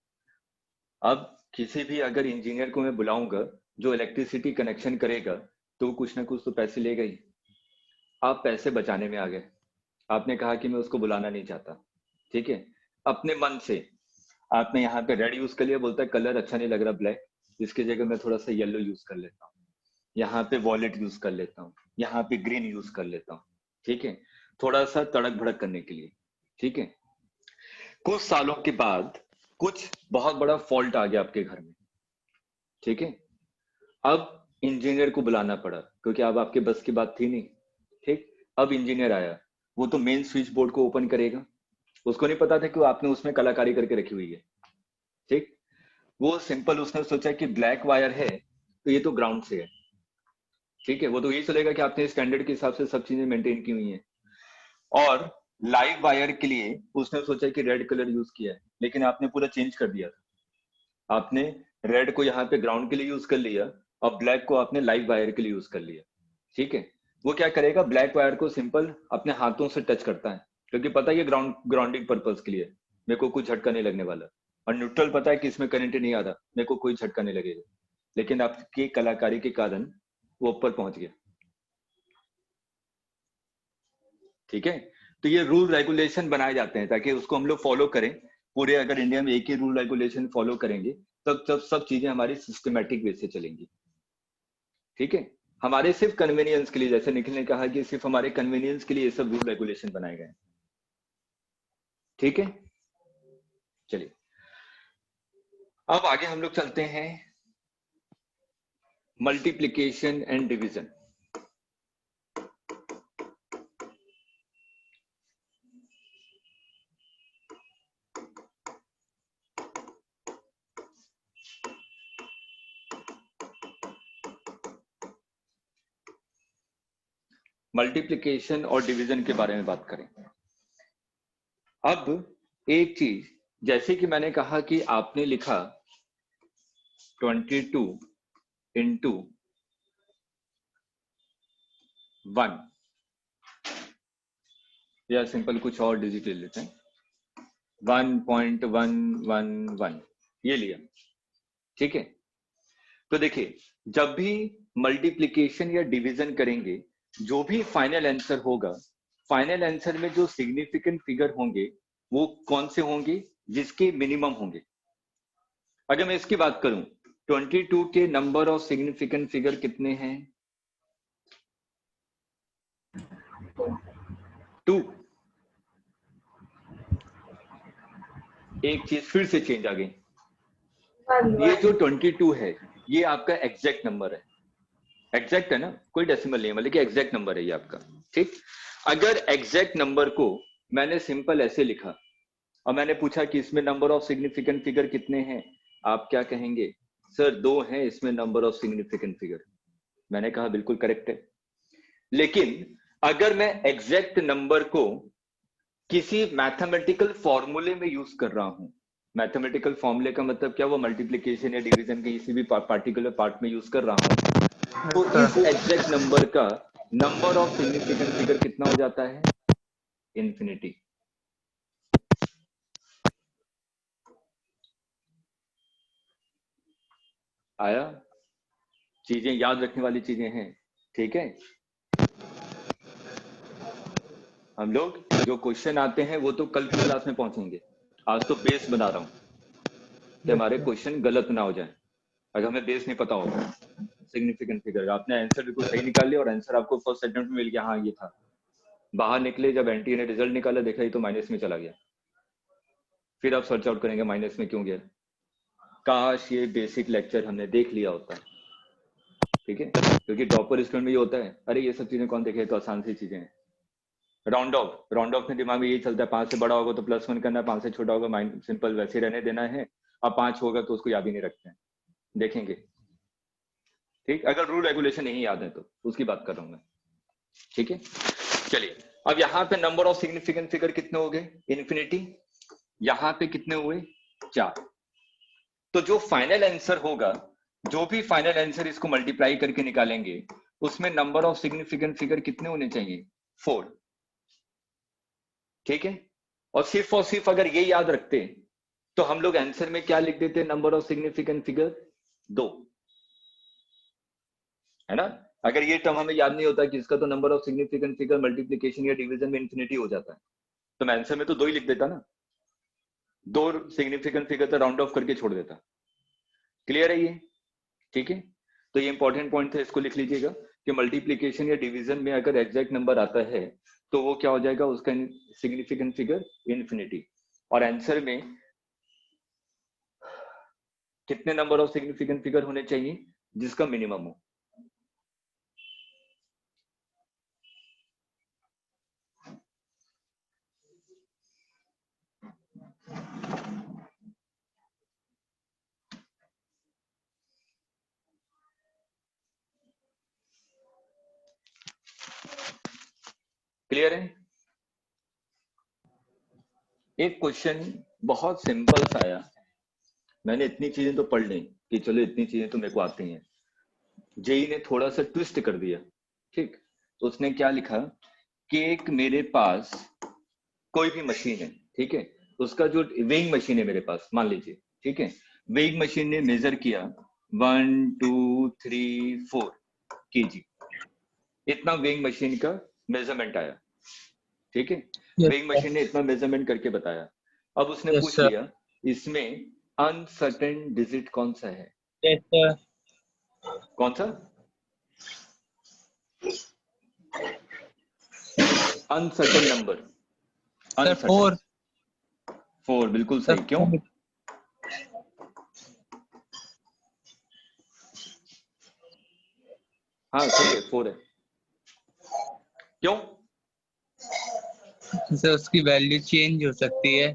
अब किसी भी अगर इंजीनियर को मैं बुलाऊंगा जो इलेक्ट्रिसिटी कनेक्शन करेगा, तो कुछ ना कुछ तो पैसे लेगा ही। आप पैसे बचाने में आ गए, आपने कहा कि मैं उसको बुलाना नहीं चाहता, ठीक है। अपने मन से आपने यहाँ पे रेड यूज कर लिया, बोलता है कलर अच्छा नहीं लग रहा ब्लैक, इसकी जगह मैं थोड़ा सा येलो यूज कर लेता हूँ, यहाँ पे वॉलेट यूज कर लेता हूँ, यहाँ पे ग्रीन यूज कर लेता हूँ, ठीक है, थोड़ा सा तड़क भड़क करने के लिए, ठीक है। कुछ सालों के बाद कुछ बहुत बड़ा फॉल्ट आ गया आपके घर में, ठीक है। अब इंजीनियर को बुलाना पड़ा क्योंकि अब आपके बस की बात थी नहीं, ठीक। अब इंजीनियर आया, वो तो मेन स्विच बोर्ड को ओपन करेगा, उसको नहीं पता था कि आपने उसमें कलाकारी करके रखी हुई है, ठीक। वो सिंपल उसने सोचा कि ब्लैक वायर है तो ये तो ग्राउंड से है, ठीक है, वो तो यही चलेगा कि आपने स्टैंडर्ड के हिसाब से सब चीजें मेंटेन की हुई हैं। और लाइव वायर के लिए उसने सोचा कि रेड कलर यूज किया है, लेकिन आपने पूरा चेंज कर दिया था। आपने रेड को यहाँ पे ग्राउंड के लिए यूज कर लिया और ब्लैक को आपने लाइव वायर के लिए यूज कर लिया, ठीक है। वो क्या करेगा, ब्लैक वायर को सिंपल अपने हाथों से टच करता है क्योंकि पता है ये ग्राउंडिंग पर्पज के लिए, मेरे को कुछ झटका नहीं लगने वाला। और न्यूट्रल पता है कि इसमें करंट नहीं आ रहा, मेरे को कोई झटका नहीं लगेगा, लेकिन आपकी कलाकारी के कारण वो ऊपर पहुंच गया, ठीक है। तो ये रूल रेगुलेशन बनाए जाते हैं ताकि उसको हम लोग फॉलो करें पूरे। अगर इंडिया में एक ही रूल रेगुलेशन फॉलो करेंगे तब सब चीजें हमारी सिस्टमेटिक वे से चलेंगी, ठीक है। हमारे सिर्फ कन्वीनियंस के लिए, जैसे निखिल ने कहा कि सिर्फ हमारे कन्वीनियंस के लिए ये सब रूल रेगुलेशन बनाए गए हैं, ठीक है। चलिए अब आगे हम लोग चलते हैं मल्टीप्लिकेशन एंड डिवीजन। मल्टीप्लिकेशन और डिवीजन के बारे में बात करें। अब एक चीज, जैसे कि मैंने कहा कि आपने लिखा 22 इंटू 1, या सिंपल कुछ और डिजिट ले लेते हैं, 1.111 ये लिया, ठीक है। तो देखिए जब भी मल्टीप्लिकेशन या डिवीजन करेंगे, जो भी फाइनल आंसर होगा, फाइनल आंसर में जो सिग्निफिकेंट फिगर होंगे वो कौन से होंगे, जिसके मिनिमम होंगे। अगर मैं इसकी बात करूं, 22 के नंबर ऑफ सिग्निफिकेंट फिगर कितने हैं? 2। एक चीज फिर से चेंज आ गई, ये जो 22 है ये आपका एग्जैक्ट नंबर है, एग्जैक्ट है ना, कोई डेसिमल नहीं है, मतलब एग्जैक्ट नंबर है ये आपका, ठीक। अगर एग्जैक्ट नंबर को मैंने सिंपल ऐसे लिखा और मैंने पूछा कि इसमें नंबर ऑफ सिग्निफिकेंट फिगर कितने हैं, आप क्या कहेंगे, सर 2 हैं, इसमें नंबर ऑफ सिग्निफिकेंट फिगर। मैंने कहा बिल्कुल करेक्ट है, लेकिन अगर मैं एग्जैक्ट नंबर को किसी मैथमेटिकल फॉर्मूले में यूज कर रहा हूं, मैथमेटिकल फॉर्मूले का मतलब क्या, वो मल्टीप्लिकेशन या डिवीजन के किसी भी पार्टिकुलर पार्ट में यूज कर रहा हूं, तो इस एग्जैक्ट नंबर का नंबर ऑफ सिग्निफिकेंट फिगर कितना हो जाता है, इन्फिनिटी। आया, चीजें याद रखने वाली चीजें हैं, ठीक है। हम लोग जो क्वेश्चन आते हैं वो तो कल की क्लास में पहुंचेंगे, आज तो बेस बना रहा हूं कि हमारे क्वेश्चन गलत ना हो जाए। अगर हमें बेस नहीं पता होगा सिग्निफिकेंट फिगर, आपने आंसर बिल्कुल सही निकाल लिया और आंसर आपको फर्स्ट अटेम्प्ट में मिल गया, हाँ ये था, बाहर निकले जब एंटी ने रिजल्ट निकाला, देखा ये तो माइनस में चला गया, फिर आप सर्च आउट करेंगे माइनस में क्यों गया, काश ये बेसिक लेक्चर हमने देख लिया होता, ठीक है। क्योंकि टॉपर स्टूडेंट में ये होता है, अरे ये सब चीजें कौन देखे, तो आसान सी चीजें हैं। राउंड ऑफ में दिमाग में यही चलता है, 5 से बड़ा होगा तो +1 करना है, 5 से छोटा होगा माइनस, सिंपल वैसे रहने देना है। अब 5 होगा तो उसको याद ही नहीं रखते हैं, देखेंगे, ठीक। अगर रूल रेगुलेशन नहीं याद है तो उसकी बात कर रहा हूं मैं, ठीक है। चलिए, अब यहाँ पे नंबर ऑफ सिग्निफिकेंट फिगर कितने हो गए, इन्फिनिटी। यहाँ पे कितने हुए, 4। तो जो फाइनल आंसर होगा, जो भी फाइनल आंसर इसको मल्टीप्लाई करके निकालेंगे, उसमें नंबर ऑफ सिग्निफिकेंट फिगर कितने होने चाहिए, 4, ठीक है। और सिर्फ अगर ये याद रखते तो हम लोग आंसर में क्या लिख देते, नंबर ऑफ सिग्निफिकेंट फिगर 2, है ना। अगर ये टर्म हमें याद नहीं होता कि इसका तो number of significant figure multiplication या डिवीजन में इन्फिनिटी हो जाता है, तो मैं आंसर में तो 2 ही लिख देता ना, 2 सिग्निफिकेंट फिगर तो राउंड ऑफ करके छोड़ देता। क्लियर है ये, ठीक है। तो ये इंपॉर्टेंट पॉइंट था, इसको लिख लीजिएगा कि मल्टीप्लिकेशन या डिवीजन में अगर एग्जैक्ट नंबर आता है तो वो क्या हो जाएगा, उसका सिग्निफिकेंट फिगर इन्फिनिटी। और आंसर में कितने नंबर ऑफ सिग्निफिकेंट फिगर होने चाहिए, जिसका मिनिमम हो। क्लियर है। एक क्वेश्चन बहुत सिंपल सा आया, मैंने इतनी चीजें तो पढ़ ली कि चलो इतनी चीजें तो मेरे को आती हैं, जेई ने थोड़ा सा ट्विस्ट कर दिया, ठीक। तो उसने क्या लिखा कि एक मेरे पास कोई भी मशीन है, ठीक है, उसका जो वेइंग मशीन है मेरे पास, मान लीजिए, ठीक है, वेइंग मशीन ने मेजर किया 1 2 3 4 kg, इतना वेइंग मशीन का मेजरमेंट आया, ठीक है। वेइंग मशीन ने इतना मेजरमेंट करके बताया। अब उसने पूछ लिया इसमें अनसर्टेन डिजिट कौन सा है, कौन सा अनसर्टेन नंबर, अनसर्टेन 4, बिल्कुल सही। क्यों, हाँ सही है, 4 है। क्यों, सर उसकी वैल्यू चेंज हो सकती है।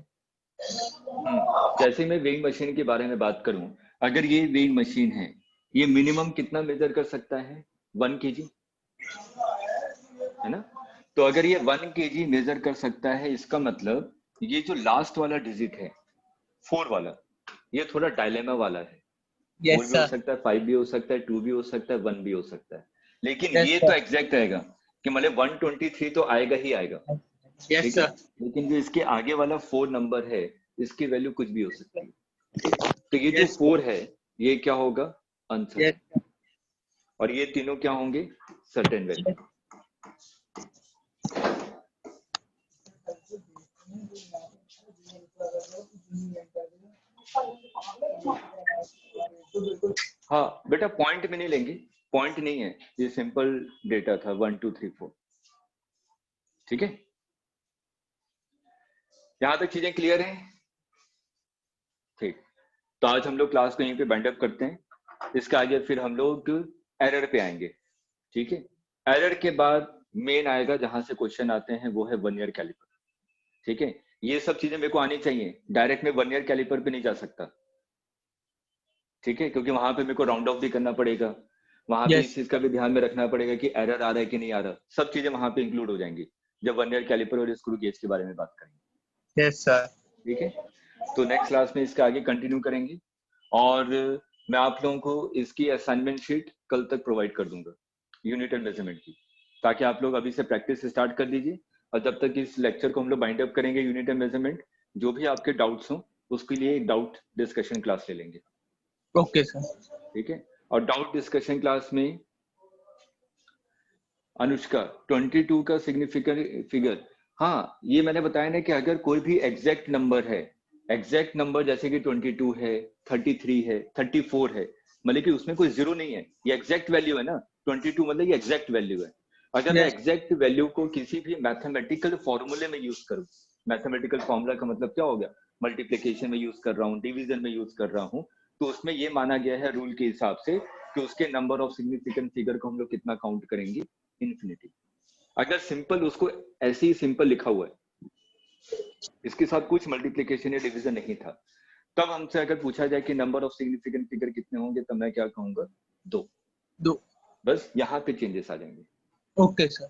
जैसे मैं वेइंग मशीन के बारे में बात करूं, अगर ये वेइंग मशीन है, ये मिनिमम कितना मेजर कर सकता है, 1 kg, है ना। तो अगर ये 1 kg मेजर कर सकता है, इसका मतलब ये जो लास्ट वाला डिजिट है 4 वाला, ये थोड़ा डायलेमा वाला है। 4 भी हो सकता है, 5 भी हो सकता है, 2 भी हो सकता है, 1 भी हो सकता है, लेकिन ये तो एग्जैक्ट रहेगा कि मतलब 123 तो आएगा ही आएगा, ठीक है। लेकिन जो इसके आगे वाला 4 नंबर है, इसकी वैल्यू कुछ भी हो सकती है। तो ये जो 4 है, ये क्या होगा, अनसर्टेन, और ये तीनों क्या होंगे, सर्टेन वैल्यू। हाँ बेटा, पॉइंट में नहीं लेंगे, पॉइंट नहीं है, ये सिंपल डेटा था 1 2 3 4, ठीक है। यहां तक चीजें क्लियर हैं, ठीक। तो आज हम लोग क्लास को यहीं पे बाइंड अप करते हैं, इसके आगे फिर हम लोग एरर पे आएंगे, ठीक है। एरर के बाद मेन आएगा जहां से क्वेश्चन आते हैं, वो है वर्नियर कैलिपर, ठीक है। ये सब चीजें मेरे को आनी चाहिए, डायरेक्ट में वर्नियर कैलिपर पे नहीं जा सकता, ठीक है, क्योंकि वहां पे मेरे को राउंड ऑफ भी करना पड़ेगा, वहां पे Yes. इस चीज का भी ध्यान में रखना पड़ेगा कि एरर आ रहा है कि नहीं आ रहा, सब चीजें वहां पे इंक्लूड हो जाएंगी जब वर्नियर कैलिपर और स्क्रू गेज के बारे में बात करेंगे। Yes, sir. ठीक है, तो नेक्स्ट क्लास में इसका आगे कंटिन्यू करेंगे, और मैं आप लोगों को इसकी असाइनमेंट शीट कल तक प्रोवाइड कर दूंगा यूनिट एंड मेजरमेंट की, ताकि आप लोग अभी से प्रैक्टिस स्टार्ट कर दीजिए, और जब तक इस लेक्चर को हम लोग बाइंड अप करेंगे यूनिट एंड मेजरमेंट, जो भी आपके डाउट्स हो उसके लिए एक डाउट डिस्कशन क्लास ले लेंगे। Okay, sir. ठीक है, और डाउट डिस्कशन क्लास में अनुष्का 22 का सिग्निफिकेंट फिगर, हाँ ये मैंने बताया ना कि अगर कोई भी एग्जैक्ट नंबर है, एग्जैक्ट नंबर जैसे कि 22 है, 33 है, 34 है, मतलब कि उसमें कोई जीरो नहीं है, ये एग्जैक्ट वैल्यू है ना, 22 मतलब ये एग्जैक्ट वैल्यू है। अगर मैं Yes. एग्जैक्ट वैल्यू को किसी भी मैथमेटिकल फॉर्मूले में यूज करूं, मैथमेटिकल फॉर्मूला का मतलब क्या हो गया, मल्टीप्लिकेशन में यूज कर रहा हूँ, डिवीजन में यूज कर रहा हूँ, तो उसमें ये माना गया है रूल के हिसाब से कि उसके नंबर ऑफ सिग्निफिकेंट फिगर को हम लोग कितना काउंट करेंगे, इन्फिनिटी। अगर सिंपल उसको ऐसे ही सिंपल लिखा हुआ है, इसके साथ कुछ मल्टीप्लिकेशन या डिवीजन नहीं था, तब हमसे अगर पूछा जाए कि नंबर ऑफ सिग्निफिकेंट फिगर कितने होंगे, तब मैं क्या कहूंगा, 2। 2. बस यहाँ पे चेंजेस आ जाएंगे। Okay, sir.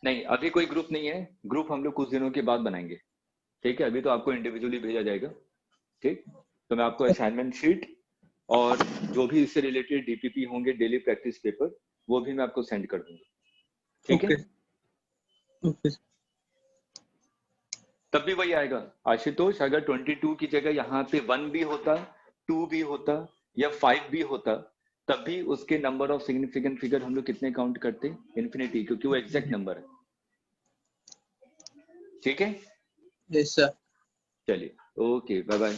नहीं, अभी कोई ग्रुप नहीं है, ग्रुप हम लोग कुछ दिनों के बाद बनाएंगे। ठीक है, अभी तो आपको इंडिविजुअली भेजा जाएगा। ठीक, तो मैं आपको असाइनमेंट शीट और जो भी इससे रिलेटेड डीपीपी होंगे, डेली प्रैक्टिस पेपर, वो भी मैं आपको सेंड कर दूंगा। ठीक है, Okay. Okay. तब भी वही आएगा आशुतोष, अगर 22 की जगह यहाँ पे 1 भी होता, 2 भी होता या 5 भी होता, तब भी उसके नंबर ऑफ सिग्निफिकेंट फिगर हम लोग कितने काउंट करते, इन्फिनिटी, क्योंकि वो एग्जैक्ट नंबर है। ठीक है, Yes, sir. चलिए, ओके, बाय बाय।